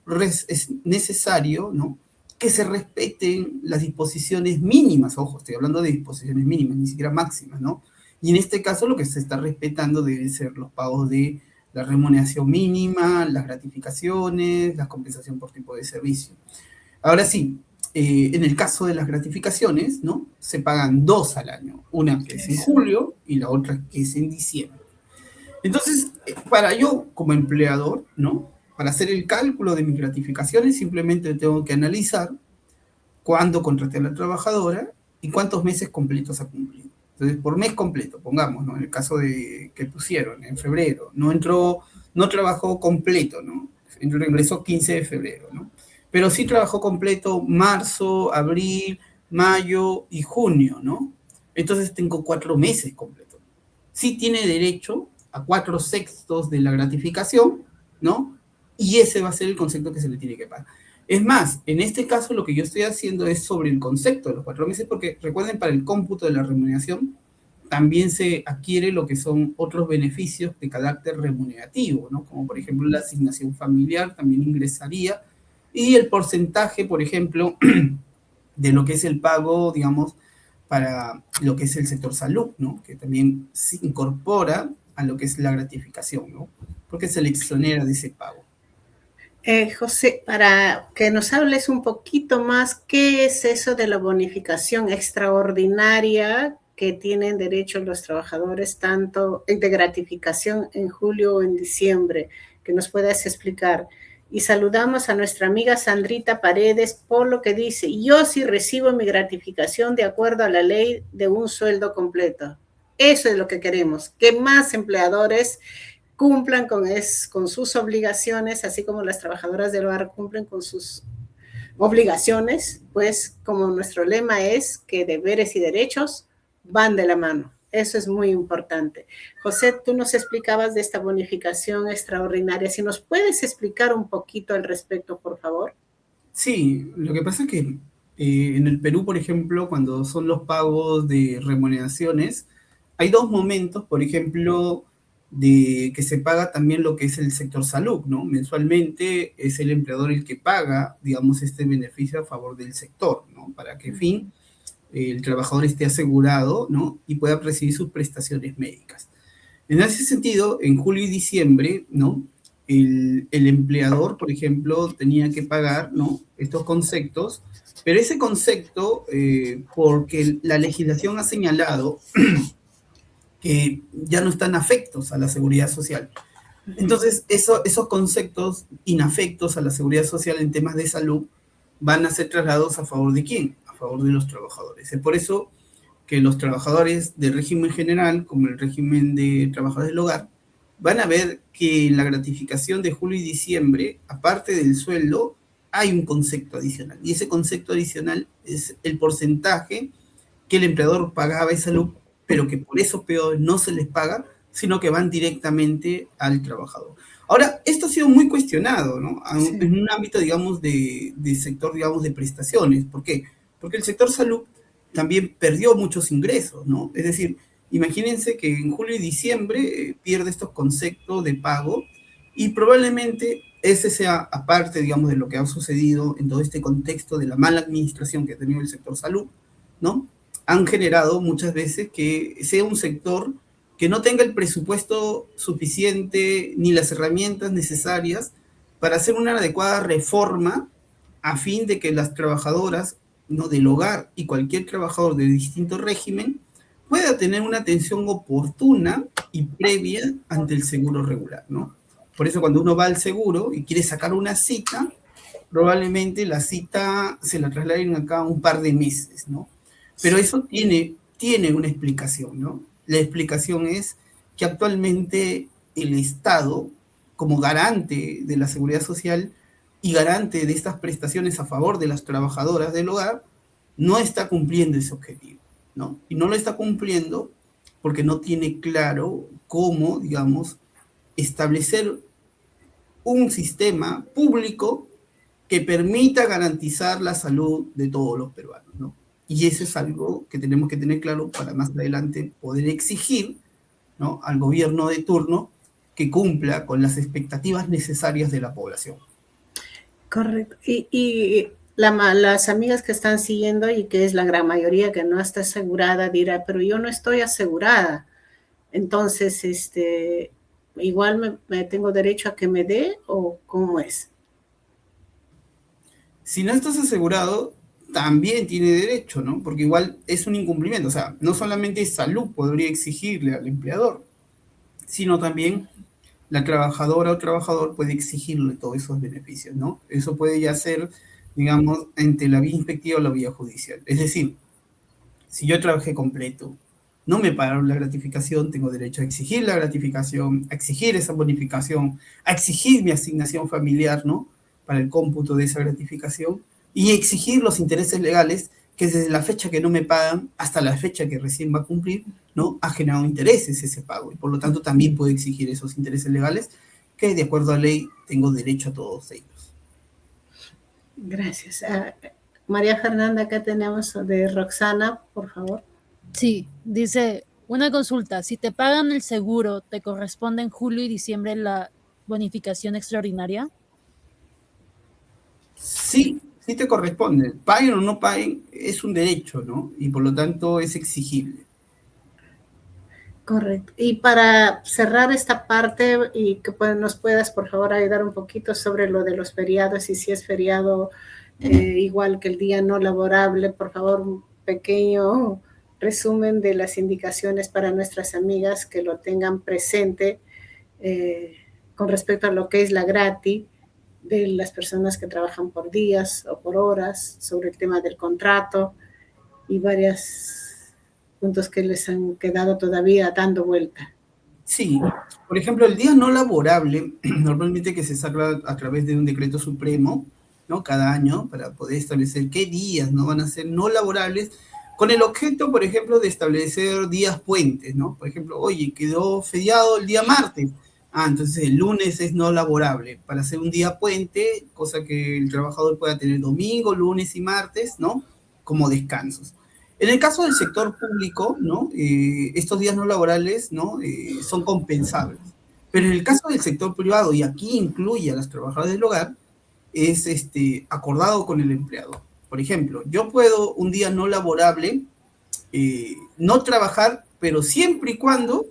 necesario, ¿no? Que se respeten las disposiciones mínimas, ojo, estoy hablando de disposiciones mínimas, ni siquiera máximas, ¿no? Y en este caso lo que se está respetando deben ser los pagos de la remuneración mínima, las gratificaciones, la compensación por tipo de servicio. Ahora sí, en el caso de las gratificaciones, ¿no? Se pagan dos al año, una que es en julio y la otra que es en diciembre. Entonces, para yo como empleador, ¿no? Para hacer el cálculo de mis gratificaciones, simplemente tengo que analizar cuándo contraté a la trabajadora y cuántos meses completos ha cumplido. Entonces, por mes completo, pongamos, ¿no? En el caso de que pusieron en febrero, no trabajó completo, ¿no? Ingresó 15 de febrero, ¿no? Pero sí trabajó completo marzo, abril, mayo y junio, ¿no? Entonces tengo 4 meses completos. Sí tiene derecho a 4/6 de la gratificación, ¿no? Y ese va a ser el concepto que se le tiene que pagar. Es más, en este caso lo que yo estoy haciendo es sobre el concepto de los 4 meses, porque recuerden, para el cómputo de la remuneración también se adquiere lo que son otros beneficios de carácter remunerativo, ¿no? Como por ejemplo la asignación familiar también ingresaría, y el porcentaje, por ejemplo, de lo que es el pago, digamos, para lo que es el sector salud, ¿no? Que también se incorpora a lo que es la gratificación, ¿no? Porque se le exonera de ese pago. José, para que nos hables un poquito más, ¿qué es eso de la bonificación extraordinaria que tienen derecho los trabajadores, tanto de gratificación en julio o en diciembre? Que nos puedas explicar. Y saludamos a nuestra amiga Sandrita Paredes por lo que dice, yo sí recibo mi gratificación de acuerdo a la ley de un sueldo completo. Eso es lo que queremos, que más empleadores cumplan con sus obligaciones, así como las trabajadoras del hogar cumplen con sus obligaciones, pues como nuestro lema es que deberes y derechos van de la mano. Eso es muy importante. José, tú nos explicabas de esta bonificación extraordinaria. Si nos puedes explicar un poquito al respecto, por favor. Sí, lo que pasa es que en el Perú, por ejemplo, cuando son los pagos de remuneraciones, hay dos momentos, por ejemplo, de que se paga también lo que es el sector salud, ¿no? Mensualmente es el empleador el que paga, digamos, este beneficio a favor del sector, ¿no? Para que, en fin, el trabajador esté asegurado, ¿no? Y pueda recibir sus prestaciones médicas. En ese sentido, en julio y diciembre, ¿no? El empleador, por ejemplo, tenía que pagar, ¿no? Estos conceptos, pero ese concepto, porque la legislación ha señalado que ya no están afectos a la seguridad social. Entonces, esos conceptos inafectos a la seguridad social en temas de salud van a ser trasladados a favor de quién? A favor de los trabajadores. Es por eso que los trabajadores del régimen general, como el régimen de trabajadores del hogar, van a ver que en la gratificación de julio y diciembre, aparte del sueldo, hay un concepto adicional. Y ese concepto adicional es el porcentaje que el empleador pagaba de salud, pero que por esos peores no se les paga, sino que van directamente al trabajador. Ahora, esto ha sido muy cuestionado, ¿no? Sí. En un ámbito, digamos, de sector, digamos, de prestaciones. ¿Por qué? Porque el sector salud también perdió muchos ingresos, ¿no? Es decir, imagínense que en julio y diciembre pierde estos conceptos de pago y probablemente ese sea, aparte, digamos, de lo que ha sucedido en todo este contexto de la mala administración que ha tenido el sector salud, ¿no? Han generado muchas veces que sea un sector que no tenga el presupuesto suficiente ni las herramientas necesarias para hacer una adecuada reforma a fin de que las trabajadoras, ¿no?, del hogar y cualquier trabajador de distinto régimen pueda tener una atención oportuna y previa ante el seguro regular, ¿no? Por eso cuando uno va al seguro y quiere sacar una cita, probablemente la cita se la trasladen acá un par de meses, ¿no? Pero eso tiene una explicación, ¿no? La explicación es que actualmente el Estado, como garante de la seguridad social y garante de estas prestaciones a favor de las trabajadoras del hogar, no está cumpliendo ese objetivo, ¿no? Y no lo está cumpliendo porque no tiene claro cómo, digamos, establecer un sistema público que permita garantizar la salud de todos los peruanos, ¿no? Y eso es algo que tenemos que tener claro para más adelante poder exigir, ¿no?, al gobierno de turno que cumpla con las expectativas necesarias de la población. Correcto. Y las amigas que están siguiendo y que es la gran mayoría que no está asegurada dirá, pero yo no estoy asegurada. Entonces, igual me tengo derecho a que me dé o cómo es. Si no estás asegurado, también tiene derecho, ¿no? Porque igual es un incumplimiento. O sea, no solamente salud podría exigirle al empleador, sino también la trabajadora o trabajador puede exigirle todos esos beneficios, ¿no? Eso puede ya ser, digamos, entre la vía inspectiva o la vía judicial. Es decir, si yo trabajé completo, no me pagaron la gratificación, tengo derecho a exigir la gratificación, a exigir esa bonificación, a exigir mi asignación familiar, ¿no?, para el cómputo de esa gratificación, y exigir los intereses legales que desde la fecha que no me pagan hasta la fecha que recién va a cumplir, ¿no?, ha generado intereses ese pago, y por lo tanto también puedo exigir esos intereses legales que de acuerdo a ley tengo derecho a todos ellos. Gracias. María Fernanda, acá tenemos de Roxana, por favor. Sí, dice, una consulta, si te pagan el seguro, ¿te corresponde en julio y diciembre la bonificación extraordinaria? Sí, sí te corresponde. Paguen o no paguen, es un derecho, ¿no? Y por lo tanto es exigible. Correcto. Y para cerrar esta parte y que nos puedas, por favor, ayudar un poquito sobre lo de los feriados y si es feriado igual que el día no laborable, por favor, un pequeño resumen de las indicaciones para nuestras amigas que lo tengan presente con respecto a lo que es la grati de las personas que trabajan por días o por horas, sobre el tema del contrato y varios puntos que les han quedado todavía dando vuelta. Sí, por ejemplo, el día no laborable, normalmente que se saca a través de un decreto supremo, ¿no? Cada año, para poder establecer qué días no van a ser no laborables, con el objeto, por ejemplo, de establecer días puentes, ¿no? Por ejemplo, oye, quedó feriado el día martes. Ah, entonces el lunes es no laborable, para hacer un día puente, cosa que el trabajador pueda tener domingo, lunes y martes, ¿no? Como descansos. En el caso del sector público, ¿no? Estos días no laborales, ¿no? Son compensables. Pero en el caso del sector privado, y aquí incluye a las trabajadoras del hogar, es acordado con el empleador. Por ejemplo, yo puedo un día no laborable no trabajar, pero siempre y cuando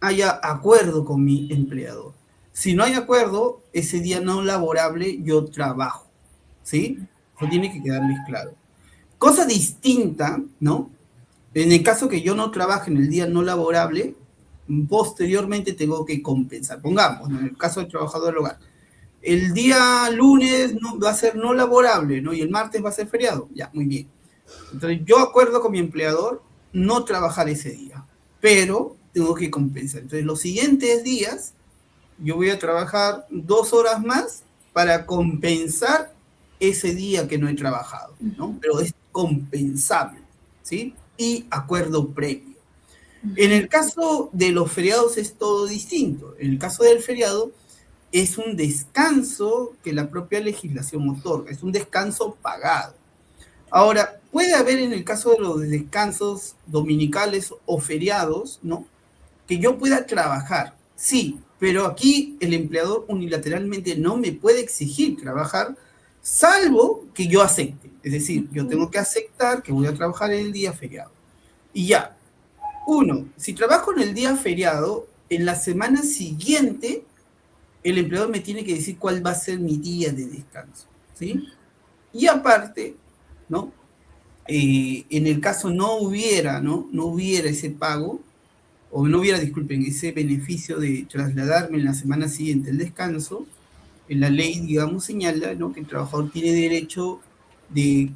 haya acuerdo con mi empleador. Si no hay acuerdo, ese día no laborable yo trabajo, ¿sí? Eso tiene que quedarles claro. Cosa distinta, ¿no? En el caso que yo no trabaje en el día no laborable, posteriormente tengo que compensar. Pongamos, ¿no? En el caso del trabajador del hogar, el día lunes no, va a ser no laborable, ¿no? Y el martes va a ser feriado. Ya, muy bien. Entonces, yo acuerdo con mi empleador no trabajar ese día, pero tengo que compensar. Entonces, los siguientes días, yo voy a trabajar 2 horas más para compensar ese día que no he trabajado, ¿no? Pero es compensable, ¿sí? Y acuerdo previo. En el caso de los feriados es todo distinto. En el caso del feriado es un descanso que la propia legislación otorga, es un descanso pagado. Ahora, puede haber en el caso de los descansos dominicales o feriados, ¿no? Que yo pueda trabajar, sí, pero aquí el empleador unilateralmente no me puede exigir trabajar, salvo que yo acepte. Es decir, yo tengo que aceptar que voy a trabajar en el día feriado. Y ya, si trabajo en el día feriado, en la semana siguiente, el empleador me tiene que decir cuál va a ser mi día de descanso, ¿sí? Y aparte, ¿no? En el caso no hubiera ese pago, o no hubiera, disculpen, ese beneficio de trasladarme en la semana siguiente el descanso, en la ley, digamos, señala, ¿no? Que el trabajador tiene derecho de,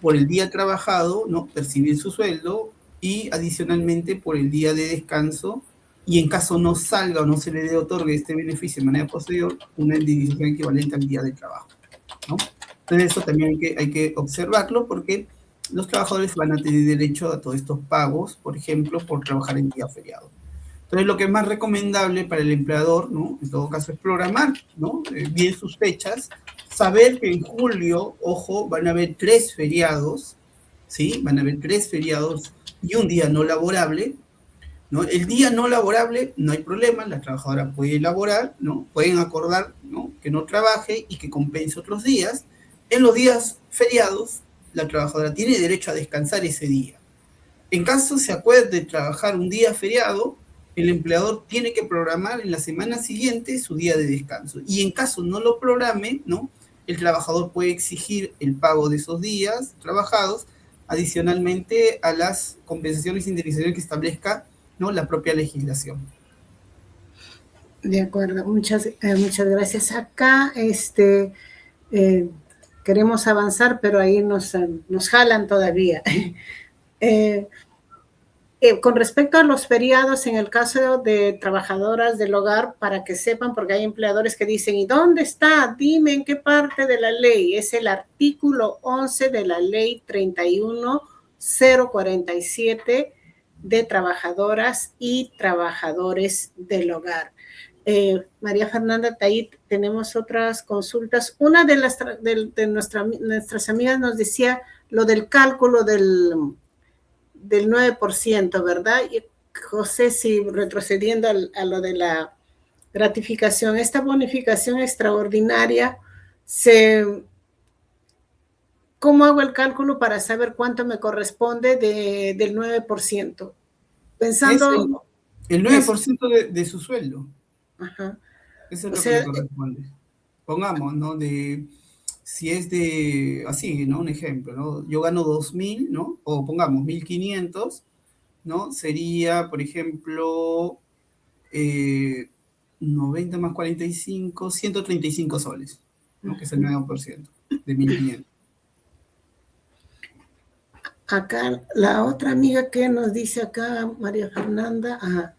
por el día trabajado, ¿no? Percibir su sueldo y adicionalmente por el día de descanso, y en caso no salga o no se le otorgue este beneficio de manera posterior, una indemnización equivalente al día de trabajo, ¿no? Entonces eso también hay que observarlo porque los trabajadores van a tener derecho a todos estos pagos, por ejemplo, por trabajar en día feriado. Entonces, lo que es más recomendable para el empleador, ¿no? En todo caso, es programar, ¿no? Bien sus fechas, saber que en julio, ojo, van a haber 3 feriados, ¿sí? Van a haber 3 feriados y un día no laborable, ¿no? El día no laborable, no hay problema, la trabajadora puede elaborar, ¿no? Pueden acordar, ¿no? Que no trabaje y que compense otros días. En los días feriados, la trabajadora tiene derecho a descansar ese día. En caso se acuerde trabajar un día feriado, el empleador tiene que programar en la semana siguiente su día de descanso. Y en caso no lo programe, ¿no? El trabajador puede exigir el pago de esos días trabajados, adicionalmente a las compensaciones e indemnizaciones que establezca, ¿no? La propia legislación. De acuerdo, muchas gracias. Acá queremos avanzar, pero ahí nos jalan todavía. Con respecto a los feriados, en el caso de trabajadoras del hogar, para que sepan, porque hay empleadores que dicen, ¿y dónde está? Dime en qué parte de la ley. Es el artículo 11 de la ley 31047 de trabajadoras y trabajadores del hogar. María Fernanda Taít, tenemos otras consultas. Una de nuestras amigas nos decía lo del cálculo del 9%, ¿verdad? Y José, si retrocediendo a lo de la gratificación, esta bonificación extraordinaria, ¿cómo hago el cálculo para saber cuánto me corresponde del 9%? Pensando... Es el 9% de su sueldo. Ajá. Eso es lo que le corresponde. Pongamos, ¿no? Si es así, ¿no? Un ejemplo, ¿no? Yo gano 2.000, ¿no? O pongamos 1.500, ¿no? Sería, por ejemplo, 90 más 45, 135 soles, ¿no? Que es el 9% de 1.500. Acá la otra amiga que nos dice acá, María Fernanda,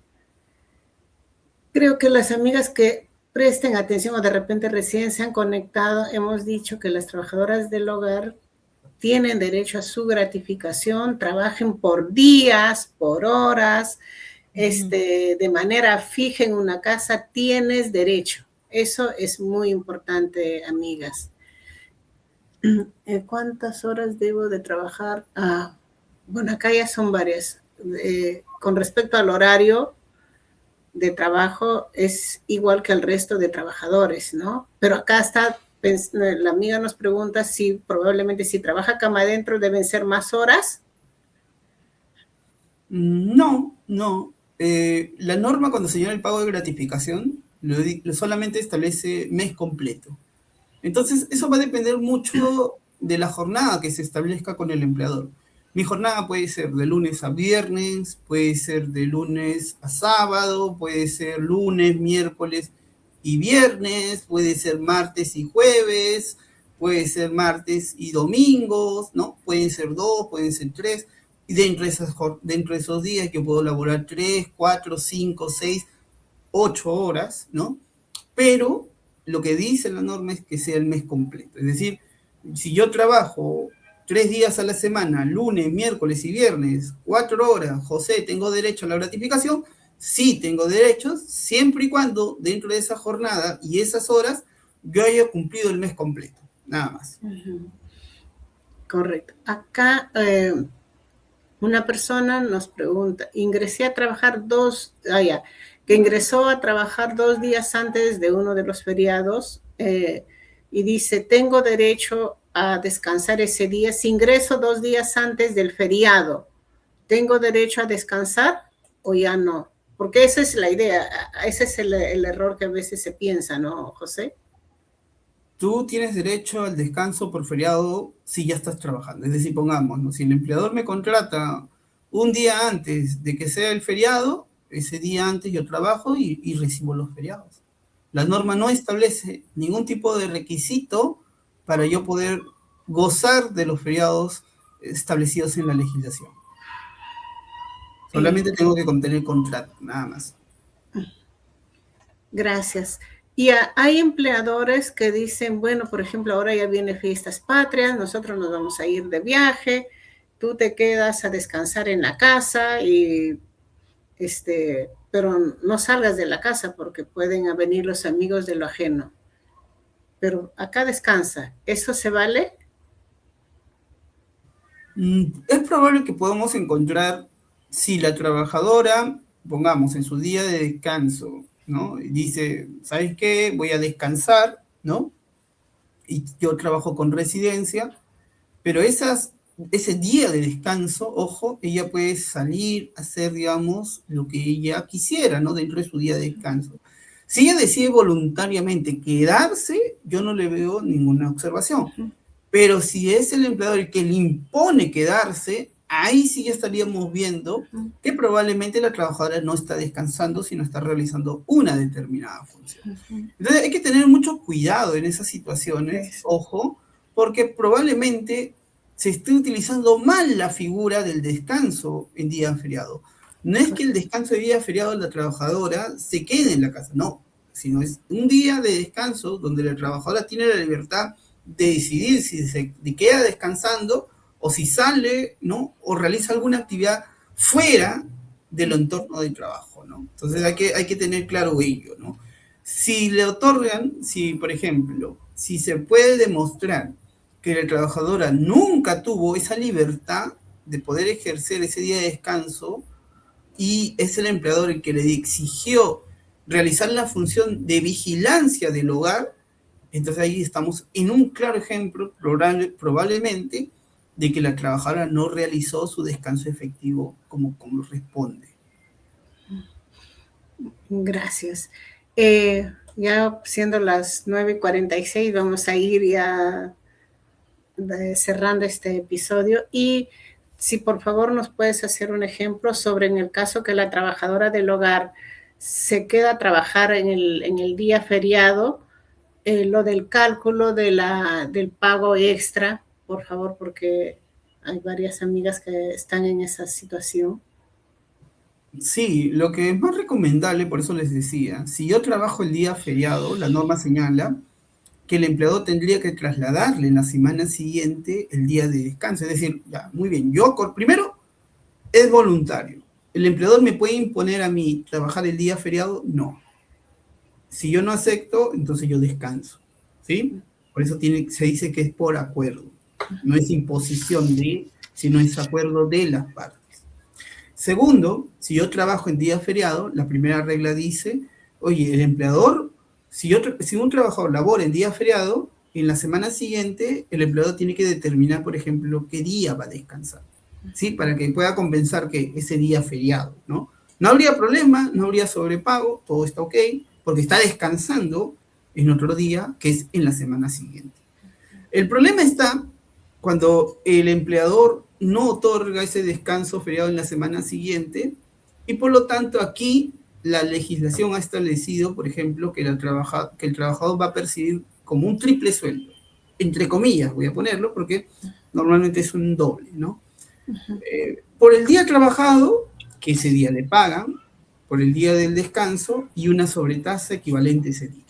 creo que las amigas que presten atención o de repente recién se han conectado, hemos dicho que las trabajadoras del hogar tienen derecho a su gratificación, trabajen por días, por horas, de manera fija en una casa, tienes derecho. Eso es muy importante, amigas. ¿Cuántas horas debo de trabajar? Bueno, acá ya son varias. Con respecto al horario de trabajo, es igual que el resto de trabajadores, ¿no? Pero acá está, la amiga nos pregunta si probablemente si trabaja cama adentro deben ser más horas. No. La norma cuando se lleva el pago de gratificación solamente establece mes completo. Entonces, eso va a depender mucho de la jornada que se establezca con el empleador. Mi jornada puede ser de lunes a viernes, puede ser de lunes a sábado, puede ser lunes, miércoles y viernes, puede ser martes y jueves, puede ser martes y domingos, ¿no? Pueden ser 2, pueden ser 3. Y dentro de esos días yo puedo laborar 3, 4, 5, 6, 8 horas, ¿no? Pero lo que dice la norma es que sea el mes completo. Es decir, si yo trabajo 3 días a la semana, lunes, miércoles y viernes, 4 horas, José, ¿tengo derecho a la gratificación? Sí, tengo derechos, siempre y cuando dentro de esa jornada y esas horas yo haya cumplido el mes completo, nada más. Correcto. Acá una persona nos pregunta, ingresé a trabajar que ingresó a trabajar 2 días antes de uno de los feriados y dice, tengo derecho a descansar ese día. Si ingreso 2 días antes del feriado, ¿tengo derecho a descansar o ya no? Porque esa es la idea, ese es el error que a veces se piensa, ¿no, José? Tú tienes derecho al descanso por feriado si ya estás trabajando. Es decir, pongamos, ¿no? Si el empleador me contrata un día antes de que sea el feriado, ese día antes yo trabajo y recibo los feriados. La norma no establece ningún tipo de requisito para yo poder gozar de los feriados establecidos en la legislación. Solamente tengo que contener contrato, nada más. Gracias. Y hay empleadores que dicen, bueno, por ejemplo, ahora ya vienen fiestas patrias, nosotros nos vamos a ir de viaje, tú te quedas a descansar en la casa pero no salgas de la casa porque pueden venir los amigos de lo ajeno. Pero acá descansa, ¿eso se vale? Es probable que podamos encontrar, si la trabajadora, pongamos, en su día de descanso, ¿no? Y dice, ¿sabes qué? Voy a descansar, ¿no? Y yo trabajo con residencia, pero ese día de descanso, ojo, ella puede salir a hacer, digamos, lo que ella quisiera, ¿no? Dentro de su día de descanso. Si ella decide voluntariamente quedarse, yo no le veo ninguna observación. Pero si es el empleador el que le impone quedarse, ahí sí ya estaríamos viendo que probablemente la trabajadora no está descansando, sino está realizando una determinada función. Entonces hay que tener mucho cuidado en esas situaciones, ojo, porque probablemente se esté utilizando mal la figura del descanso en día feriado. No es que el descanso de día feriado de la trabajadora se quede en la casa, no, sino es un día de descanso donde la trabajadora tiene la libertad de decidir si se queda descansando o si sale, ¿no? O realiza alguna actividad fuera del entorno de trabajo, ¿no? Entonces hay que tener claro ello, ¿no? Si le otorgan, si por ejemplo, si se puede demostrar que la trabajadora nunca tuvo esa libertad de poder ejercer ese día de descanso y es el empleador el que le exigió realizar la función de vigilancia del hogar, entonces ahí estamos en un claro ejemplo, probablemente, de que la trabajadora no realizó su descanso efectivo como corresponde. Gracias. Ya siendo las 9:46, vamos a ir ya cerrando este episodio. Y si por favor nos puedes hacer un ejemplo sobre en el caso que la trabajadora del hogar se queda a trabajar en el día feriado, lo del cálculo del pago extra, por favor, porque hay varias amigas que están en esa situación. Sí, lo que es más recomendable, por eso les decía, si yo trabajo el día feriado, la norma señala que el empleador tendría que trasladarle en la semana siguiente el día de descanso. Es decir, ya, muy bien, primero es voluntario. ¿El empleador me puede imponer a mí trabajar el día feriado? No. Si yo no acepto, entonces yo descanso, ¿sí? Por eso se dice que es por acuerdo. No es imposición sino es acuerdo de las partes. Segundo, si yo trabajo en día feriado, la primera regla dice, oye, el empleador, si un trabajador labora en día feriado, en la semana siguiente el empleador tiene que determinar, por ejemplo, qué día va a descansar, ¿sí? Para que pueda compensar que ese día feriado, ¿no? No habría problema, no habría sobrepago, todo está ok, porque está descansando en otro día, que es en la semana siguiente. El problema está cuando el empleador no otorga ese descanso feriado en la semana siguiente, y por lo tanto aquí la legislación ha establecido, por ejemplo, que el trabajador va a percibir como un triple sueldo, entre comillas voy a ponerlo, porque normalmente es un doble, ¿no? Por el día trabajado, que ese día le pagan, por el día del descanso y una sobretasa equivalente a ese día,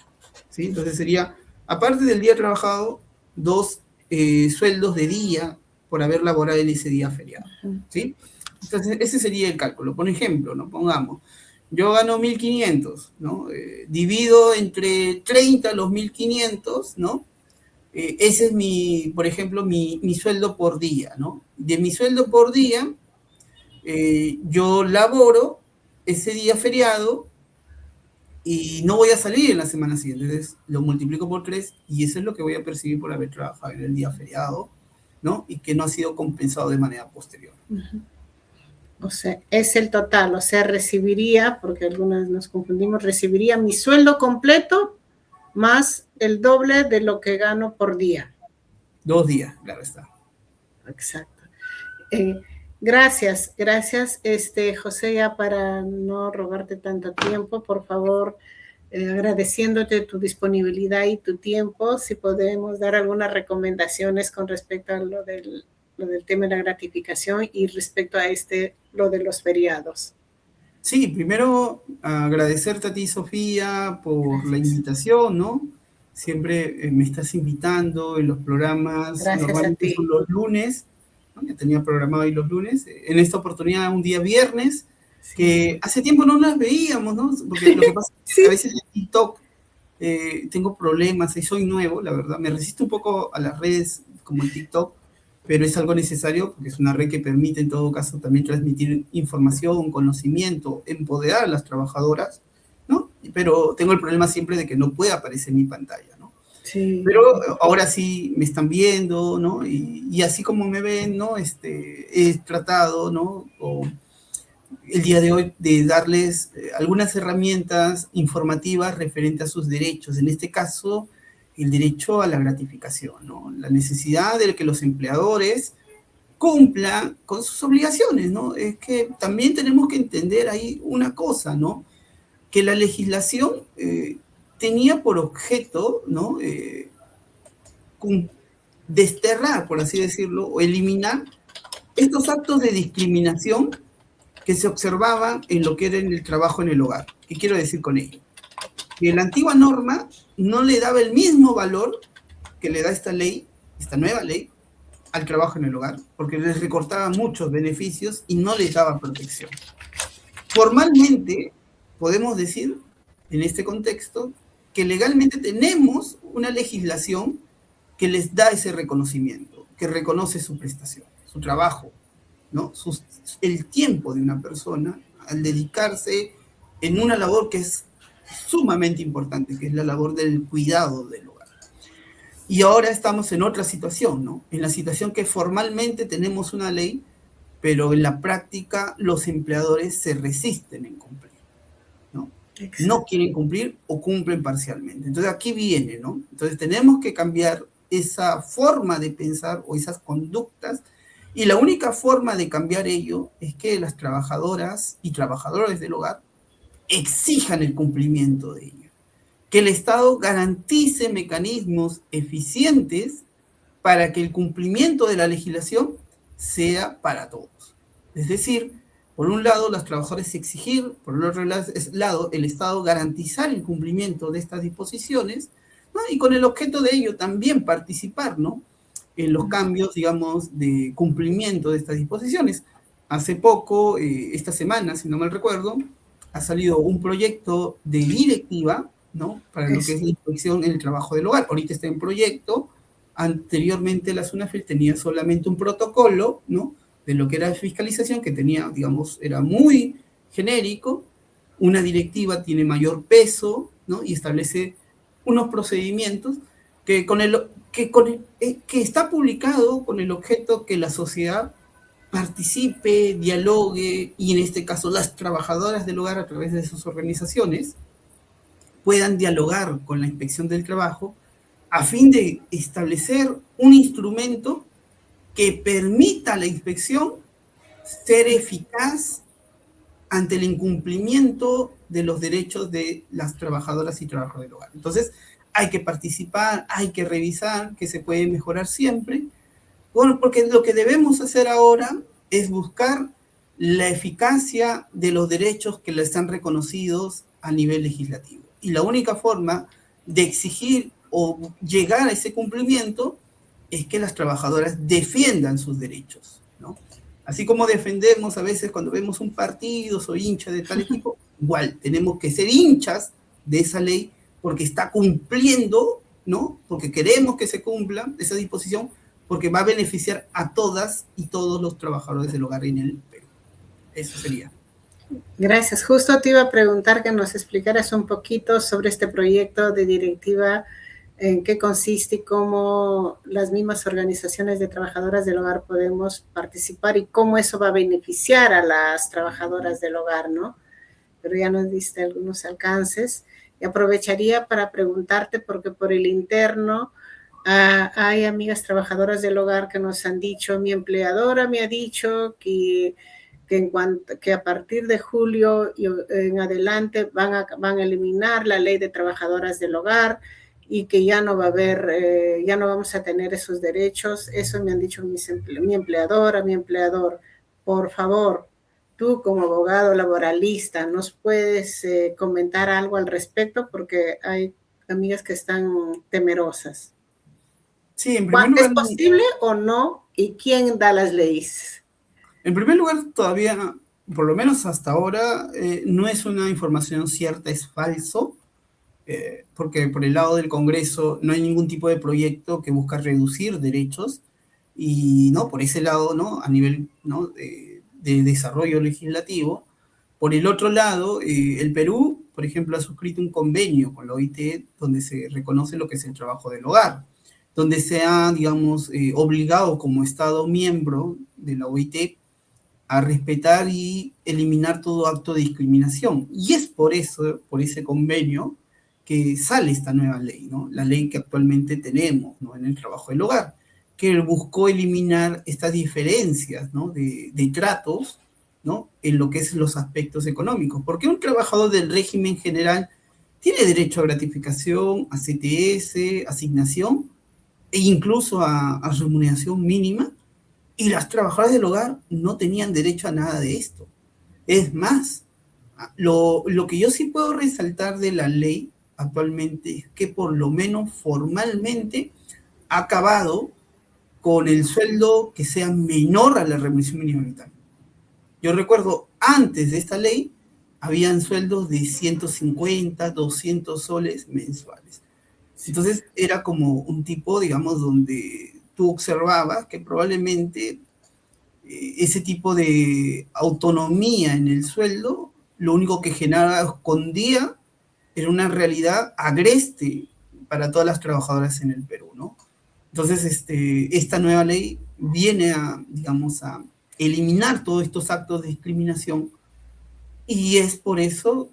¿sí? Entonces sería, aparte del día trabajado, 2 sueldos de día por haber laborado en ese día feriado, ¿sí? Entonces ese sería el cálculo. Por ejemplo, ¿no? Pongamos, yo gano 1.500, ¿no? Divido entre 30 los 1.500, ¿no? Ese es por ejemplo, mi sueldo por día, ¿no? De mi sueldo por día, yo laboro ese día feriado y no voy a salir en la semana siguiente. Entonces lo multiplico por 3 y eso es lo que voy a percibir por haber trabajado en el día feriado, ¿no? Y que no ha sido compensado de manera posterior. O sea, es el total, o sea, recibiría, porque algunas nos confundimos, recibiría mi sueldo completo más el doble de lo que gano por día. 2 días, claro está. Exacto. Gracias, José, ya para no robarte tanto tiempo, por favor, agradeciéndote tu disponibilidad y tu tiempo, si podemos dar algunas recomendaciones con respecto a lo del tema de la gratificación y respecto a lo de los feriados. Sí, primero agradecerte a ti, Sofía, por la invitación, ¿no? Siempre me estás invitando en los programas. Gracias normalmente a ti. Son los lunes, ¿no? Ya tenía programado ahí los lunes. En esta oportunidad, un día viernes, sí, que hace tiempo no las veíamos, ¿no? Porque lo que pasa es que a veces en TikTok tengo problemas y soy nuevo, la verdad. Me resisto un poco a las redes como el TikTok, pero es algo necesario porque es una red que permite en todo caso también transmitir información, conocimiento, empoderar a las trabajadoras, ¿no? Pero tengo el problema siempre de que no puede aparecer mi pantalla, ¿no? Sí. Pero ahora sí me están viendo, ¿no? Y así como me ven, ¿no? He tratado, ¿no? El día de hoy de darles algunas herramientas informativas referentes a sus derechos. En este caso, el derecho a la gratificación, ¿no? La necesidad de que los empleadores cumplan con sus obligaciones, ¿no? Es que también tenemos que entender ahí una cosa, ¿no? Que la legislación tenía por objeto, ¿no? Desterrar, por así decirlo, o eliminar estos actos de discriminación que se observaban en lo que era en el trabajo en el hogar. ¿Qué quiero decir con ello? Que la antigua norma no le daba el mismo valor que le da esta ley, esta nueva ley, al trabajo en el hogar, porque les recortaba muchos beneficios y no les daba protección. Formalmente, podemos decir, en este contexto, que legalmente tenemos una legislación que les da ese reconocimiento, que reconoce su prestación, su trabajo, ¿no? El tiempo de una persona al dedicarse en una labor que es sumamente importante, que es la labor del cuidado del hogar. Y ahora estamos en otra situación, ¿no? En la situación que formalmente tenemos una ley, pero en la práctica los empleadores se resisten en cumplir, ¿no? Exacto. No quieren cumplir o cumplen parcialmente. Entonces aquí viene, ¿no? Entonces tenemos que cambiar esa forma de pensar o esas conductas. Y la única forma de cambiar ello es que las trabajadoras y trabajadores del hogar exijan el cumplimiento de ello. que el Estado garantice mecanismos eficientes para que el cumplimiento de la legislación sea para todos. Es decir, por un lado, los trabajadores exigir, por el otro lado, el Estado garantizar el cumplimiento de estas disposiciones, ¿no? Y con el objeto de ello también participar, ¿no?, en los cambios, digamos, de cumplimiento de estas disposiciones. Hace poco, esta semana, si no mal recuerdo, ha salido un proyecto de directiva, ¿no?, para lo que es la inspección en el trabajo del hogar. Ahorita está en proyecto. Anteriormente la SUNAFIL tenía solamente un protocolo, ¿no?, de lo que era fiscalización, que tenía, digamos, era muy genérico. Una directiva tiene mayor peso, ¿no?, y establece unos procedimientos que está publicado con el objeto que la sociedad participe, dialogue, y en este caso las trabajadoras del hogar a través de sus organizaciones puedan dialogar con la inspección del trabajo a fin de establecer un instrumento que permita a la inspección ser eficaz ante el incumplimiento de los derechos de las trabajadoras y trabajadores del hogar. Entonces, hay que participar, hay que revisar, que se puede mejorar siempre. Bueno, porque lo que debemos hacer ahora es buscar la eficacia de los derechos que le están reconocidos a nivel legislativo. Y la única forma de exigir o llegar a ese cumplimiento es que las trabajadoras defiendan sus derechos, ¿no? Así como defendemos a veces cuando vemos un partido, soy hincha de tal equipo, igual tenemos que ser hinchas de esa ley porque está cumpliendo, ¿no?, porque queremos que se cumpla esa disposición, porque va a beneficiar a todas y todos los trabajadores del hogar en el Perú. Eso sería. Gracias. Justo te iba a preguntar que nos explicaras un poquito sobre este proyecto de directiva, en qué consiste y cómo las mismas organizaciones de trabajadoras del hogar podemos participar y cómo eso va a beneficiar a las trabajadoras del hogar, ¿no? Pero ya nos diste algunos alcances. Y aprovecharía para preguntarte, porque por el interno hay amigas trabajadoras del hogar que nos han dicho, mi empleadora me ha dicho que a partir de julio y en adelante van a eliminar la ley de trabajadoras del hogar y que ya no va a haber, ya no vamos a tener esos derechos. Eso me han dicho mi empleadora, mi empleador. Por favor, tú como abogado laboralista, ¿nos puedes comentar algo al respecto? Porque hay amigas que están temerosas. Sí, en primer lugar, ¿es posible o no? ¿Y quién da las leyes? En primer lugar, todavía, por lo menos hasta ahora, no es una información cierta, es falso, porque por el lado del Congreso no hay ningún tipo de proyecto que busca reducir derechos, y no, por ese lado, ¿no?, a nivel, ¿no?, de desarrollo legislativo. Por el otro lado, el Perú, por ejemplo, ha suscrito un convenio con la OIT donde se reconoce lo que es el trabajo del hogar, donde se ha, digamos, obligado como Estado miembro de la OIT a respetar y eliminar todo acto de discriminación. Y es por eso, por ese convenio, que sale esta nueva ley, ¿no?, la ley que actualmente tenemos, ¿no?, en el trabajo del hogar, que buscó eliminar estas diferencias, ¿no?, de tratos, ¿no?, en lo que es los aspectos económicos. Porque un trabajador del régimen general tiene derecho a gratificación, a CTS, asignación, e incluso a remuneración mínima, y las trabajadoras del hogar no tenían derecho a nada de esto. Es más, lo que yo sí puedo resaltar de la ley actualmente es que por lo menos formalmente ha acabado con el sueldo que sea menor a la remuneración mínima vital. Yo recuerdo, antes de esta ley, habían sueldos de 150, 200 soles mensuales. Entonces era como un tipo, digamos, donde tú observabas que probablemente ese tipo de autonomía en el sueldo, lo único que generaba, escondía, era una realidad agreste para todas las trabajadoras en el Perú, ¿no? Entonces, esta nueva ley viene a, digamos, a eliminar todos estos actos de discriminación, y es por eso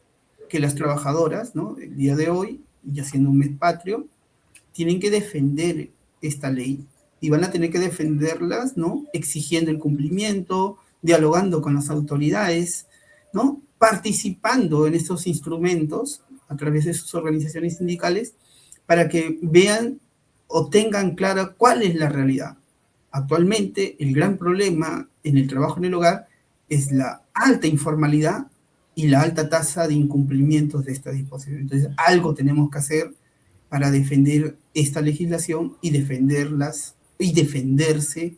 que las trabajadoras, ¿no?, el día de hoy, ya siendo un mes patrio, tienen que defender esta ley, y van a tener que defenderlas, ¿no?, exigiendo el cumplimiento, dialogando con las autoridades, ¿no?, participando en estos instrumentos a través de sus organizaciones sindicales para que vean o tengan clara cuál es la realidad. Actualmente, el gran problema en el trabajo en el hogar es la alta informalidad y la alta tasa de incumplimientos de esta disposición. Entonces, algo tenemos que hacer para defender esta legislación y defenderlas y defenderse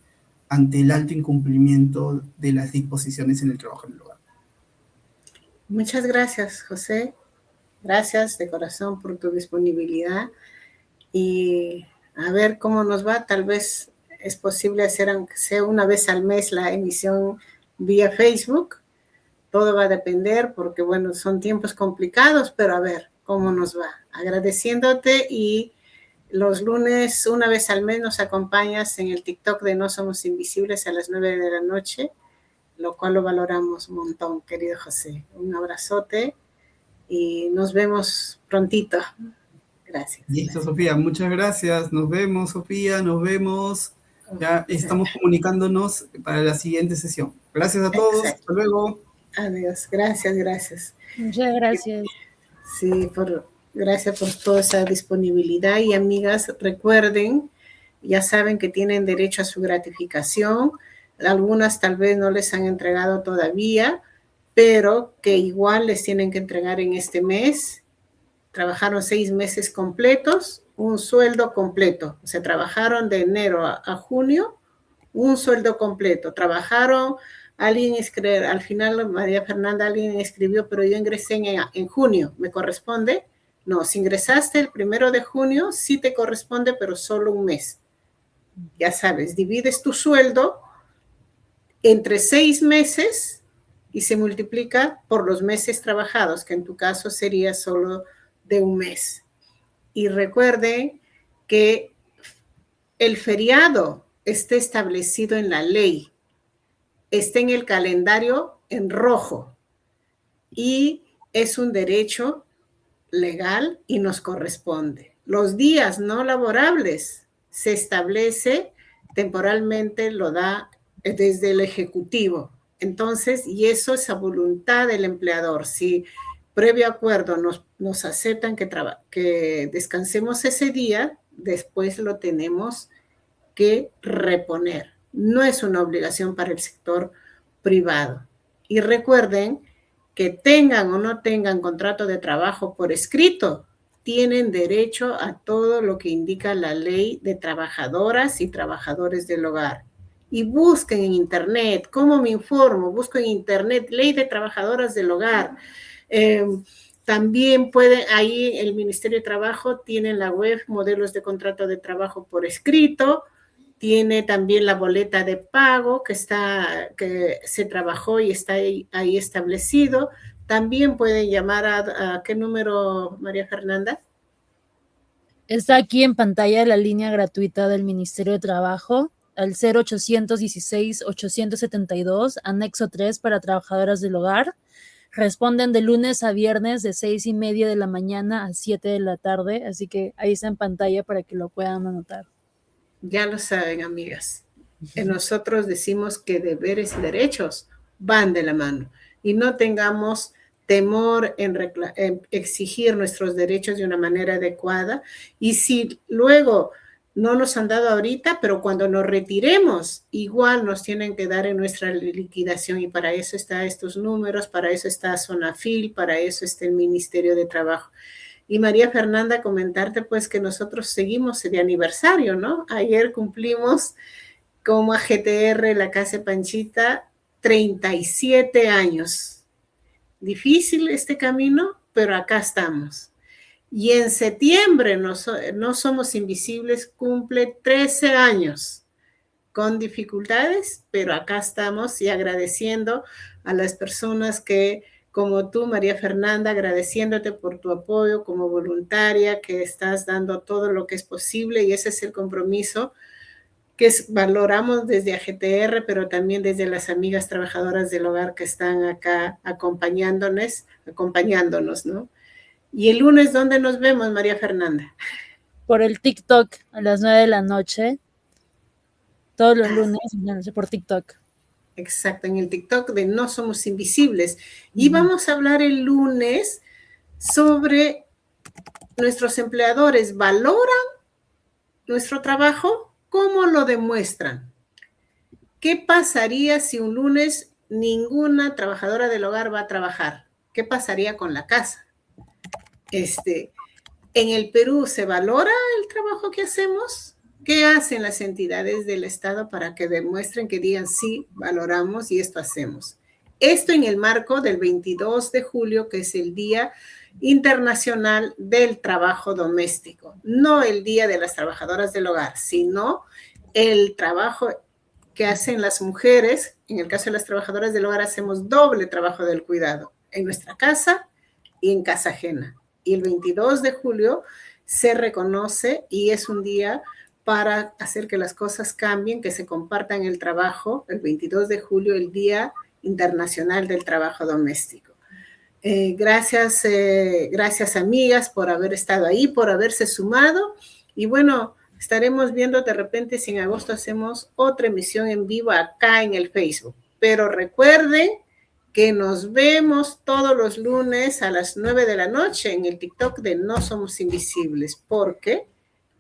ante el alto incumplimiento de las disposiciones en el trabajo en el hogar. Muchas gracias, José. Gracias de corazón por tu disponibilidad y a ver cómo nos va. Tal vez es posible hacer, aunque sea una vez al mes, la emisión vía Facebook. Todo va a depender porque, bueno, son tiempos complicados, pero a ver cómo nos va. Agradeciéndote y los lunes, una vez al mes, nos acompañas en el TikTok de No Somos Invisibles a las 9 de la noche, lo cual lo valoramos un montón, querido José. Un abrazote y nos vemos prontito. Gracias. Listo, gracias. Sofía, muchas gracias. Nos vemos, Sofía, nos vemos. Ya estamos comunicándonos para la siguiente sesión. Gracias a todos. Exacto. Hasta luego. Adiós. Gracias, gracias. Muchas gracias. Sí, gracias por toda esa disponibilidad. Y amigas, recuerden, ya saben que tienen derecho a su gratificación. Algunas tal vez no les han entregado todavía, pero que igual les tienen que entregar en este mes. Trabajaron 6 meses completos, un sueldo completo. O sea, trabajaron de enero a junio, un sueldo completo. Trabajaron, al final María Fernanda, alguien escribió, pero yo ingresé en junio, ¿me corresponde? No, si ingresaste el 1 de junio, sí te corresponde, pero solo un mes. Ya sabes, divides tu sueldo entre 6 meses y se multiplica por los meses trabajados, que en tu caso sería solo de un mes. Y recuerden que el feriado esté establecido en la ley, esté en el calendario en rojo y es un derecho legal y nos corresponde. Los días no laborables se establece temporalmente, lo da desde el Ejecutivo. Entonces, y eso es a voluntad del empleador. Si previo acuerdo nos aceptan que descansemos ese día, después lo tenemos que reponer. No es una obligación para el sector privado. Y recuerden que tengan o no tengan contrato de trabajo por escrito, tienen derecho a todo lo que indica la ley de trabajadoras y trabajadores del hogar. Y busquen en internet, ¿cómo me informo? Busco en internet, ley de trabajadoras del hogar. También pueden, ahí el Ministerio de Trabajo tiene en la web modelos de contrato de trabajo por escrito, tiene también la boleta de pago que se trabajó y está ahí establecido. También pueden llamar a ¿qué número, María Fernanda? Está aquí en pantalla la línea gratuita del Ministerio de Trabajo, al 0816-872, anexo 3 para trabajadoras del hogar. Responden de lunes a viernes de 6:30 de la mañana a 7 de la tarde, así que ahí está en pantalla para que lo puedan anotar. Ya lo saben, amigas. Nosotros decimos que deberes y derechos van de la mano y no tengamos temor en exigir nuestros derechos de una manera adecuada. Y si luego no nos han dado ahorita, pero cuando nos retiremos, igual nos tienen que dar en nuestra liquidación y para eso están estos números, para eso está Sonafil, para eso está el Ministerio de Trabajo. Y María Fernanda, comentarte pues que nosotros seguimos de aniversario, ¿no? Ayer cumplimos como AGTR, la Casa Panchita, 37 años. Difícil este camino, pero acá estamos. Y en septiembre No Somos Invisibles cumple 13 años, con dificultades, pero acá estamos y agradeciendo a las personas que, como tú, María Fernanda, agradeciéndote por tu apoyo como voluntaria, que estás dando todo lo que es posible y ese es el compromiso que valoramos desde AGTR, pero también desde las amigas trabajadoras del hogar que están acá acompañándonos, ¿no? Y el lunes, ¿dónde nos vemos, María Fernanda? Por el TikTok a las 9 de la noche. Todos los lunes por TikTok. Exacto, en el TikTok de No Somos Invisibles. Y vamos a hablar el lunes sobre nuestros empleadores valoran nuestro trabajo, ¿cómo lo demuestran? ¿Qué pasaría si un lunes ninguna trabajadora del hogar va a trabajar? ¿Qué pasaría con la casa? ¿En el Perú se valora el trabajo que hacemos? ¿Qué hacen las entidades del Estado para que demuestren, que digan sí, valoramos y esto hacemos? Esto en el marco del 22 de julio, que es el Día Internacional del Trabajo Doméstico. No el Día de las Trabajadoras del Hogar, sino el trabajo que hacen las mujeres. En el caso de las trabajadoras del hogar hacemos doble trabajo del cuidado, en nuestra casa y en casa ajena. Y el 22 de julio se reconoce y es un día para hacer que las cosas cambien, que se compartan el trabajo. El 22 de julio, el Día Internacional del Trabajo Doméstico. Gracias amigas por haber estado ahí, por haberse sumado. Y bueno, estaremos viendo de repente si en agosto hacemos otra emisión en vivo acá en el Facebook. Pero recuerden que nos vemos todos los lunes a las 9 de la noche en el TikTok de No Somos Invisibles, porque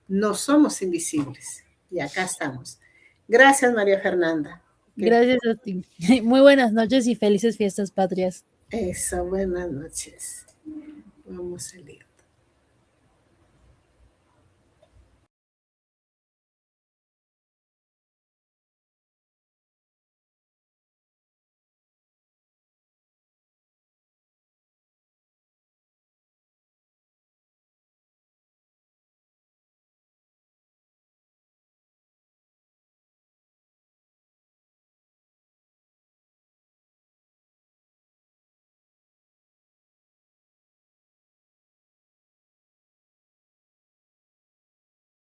no somos invisibles. Y acá estamos. Gracias, María Fernanda. Gracias a ti. Muy buenas noches y felices fiestas patrias. Eso, buenas noches. Vamos a leer.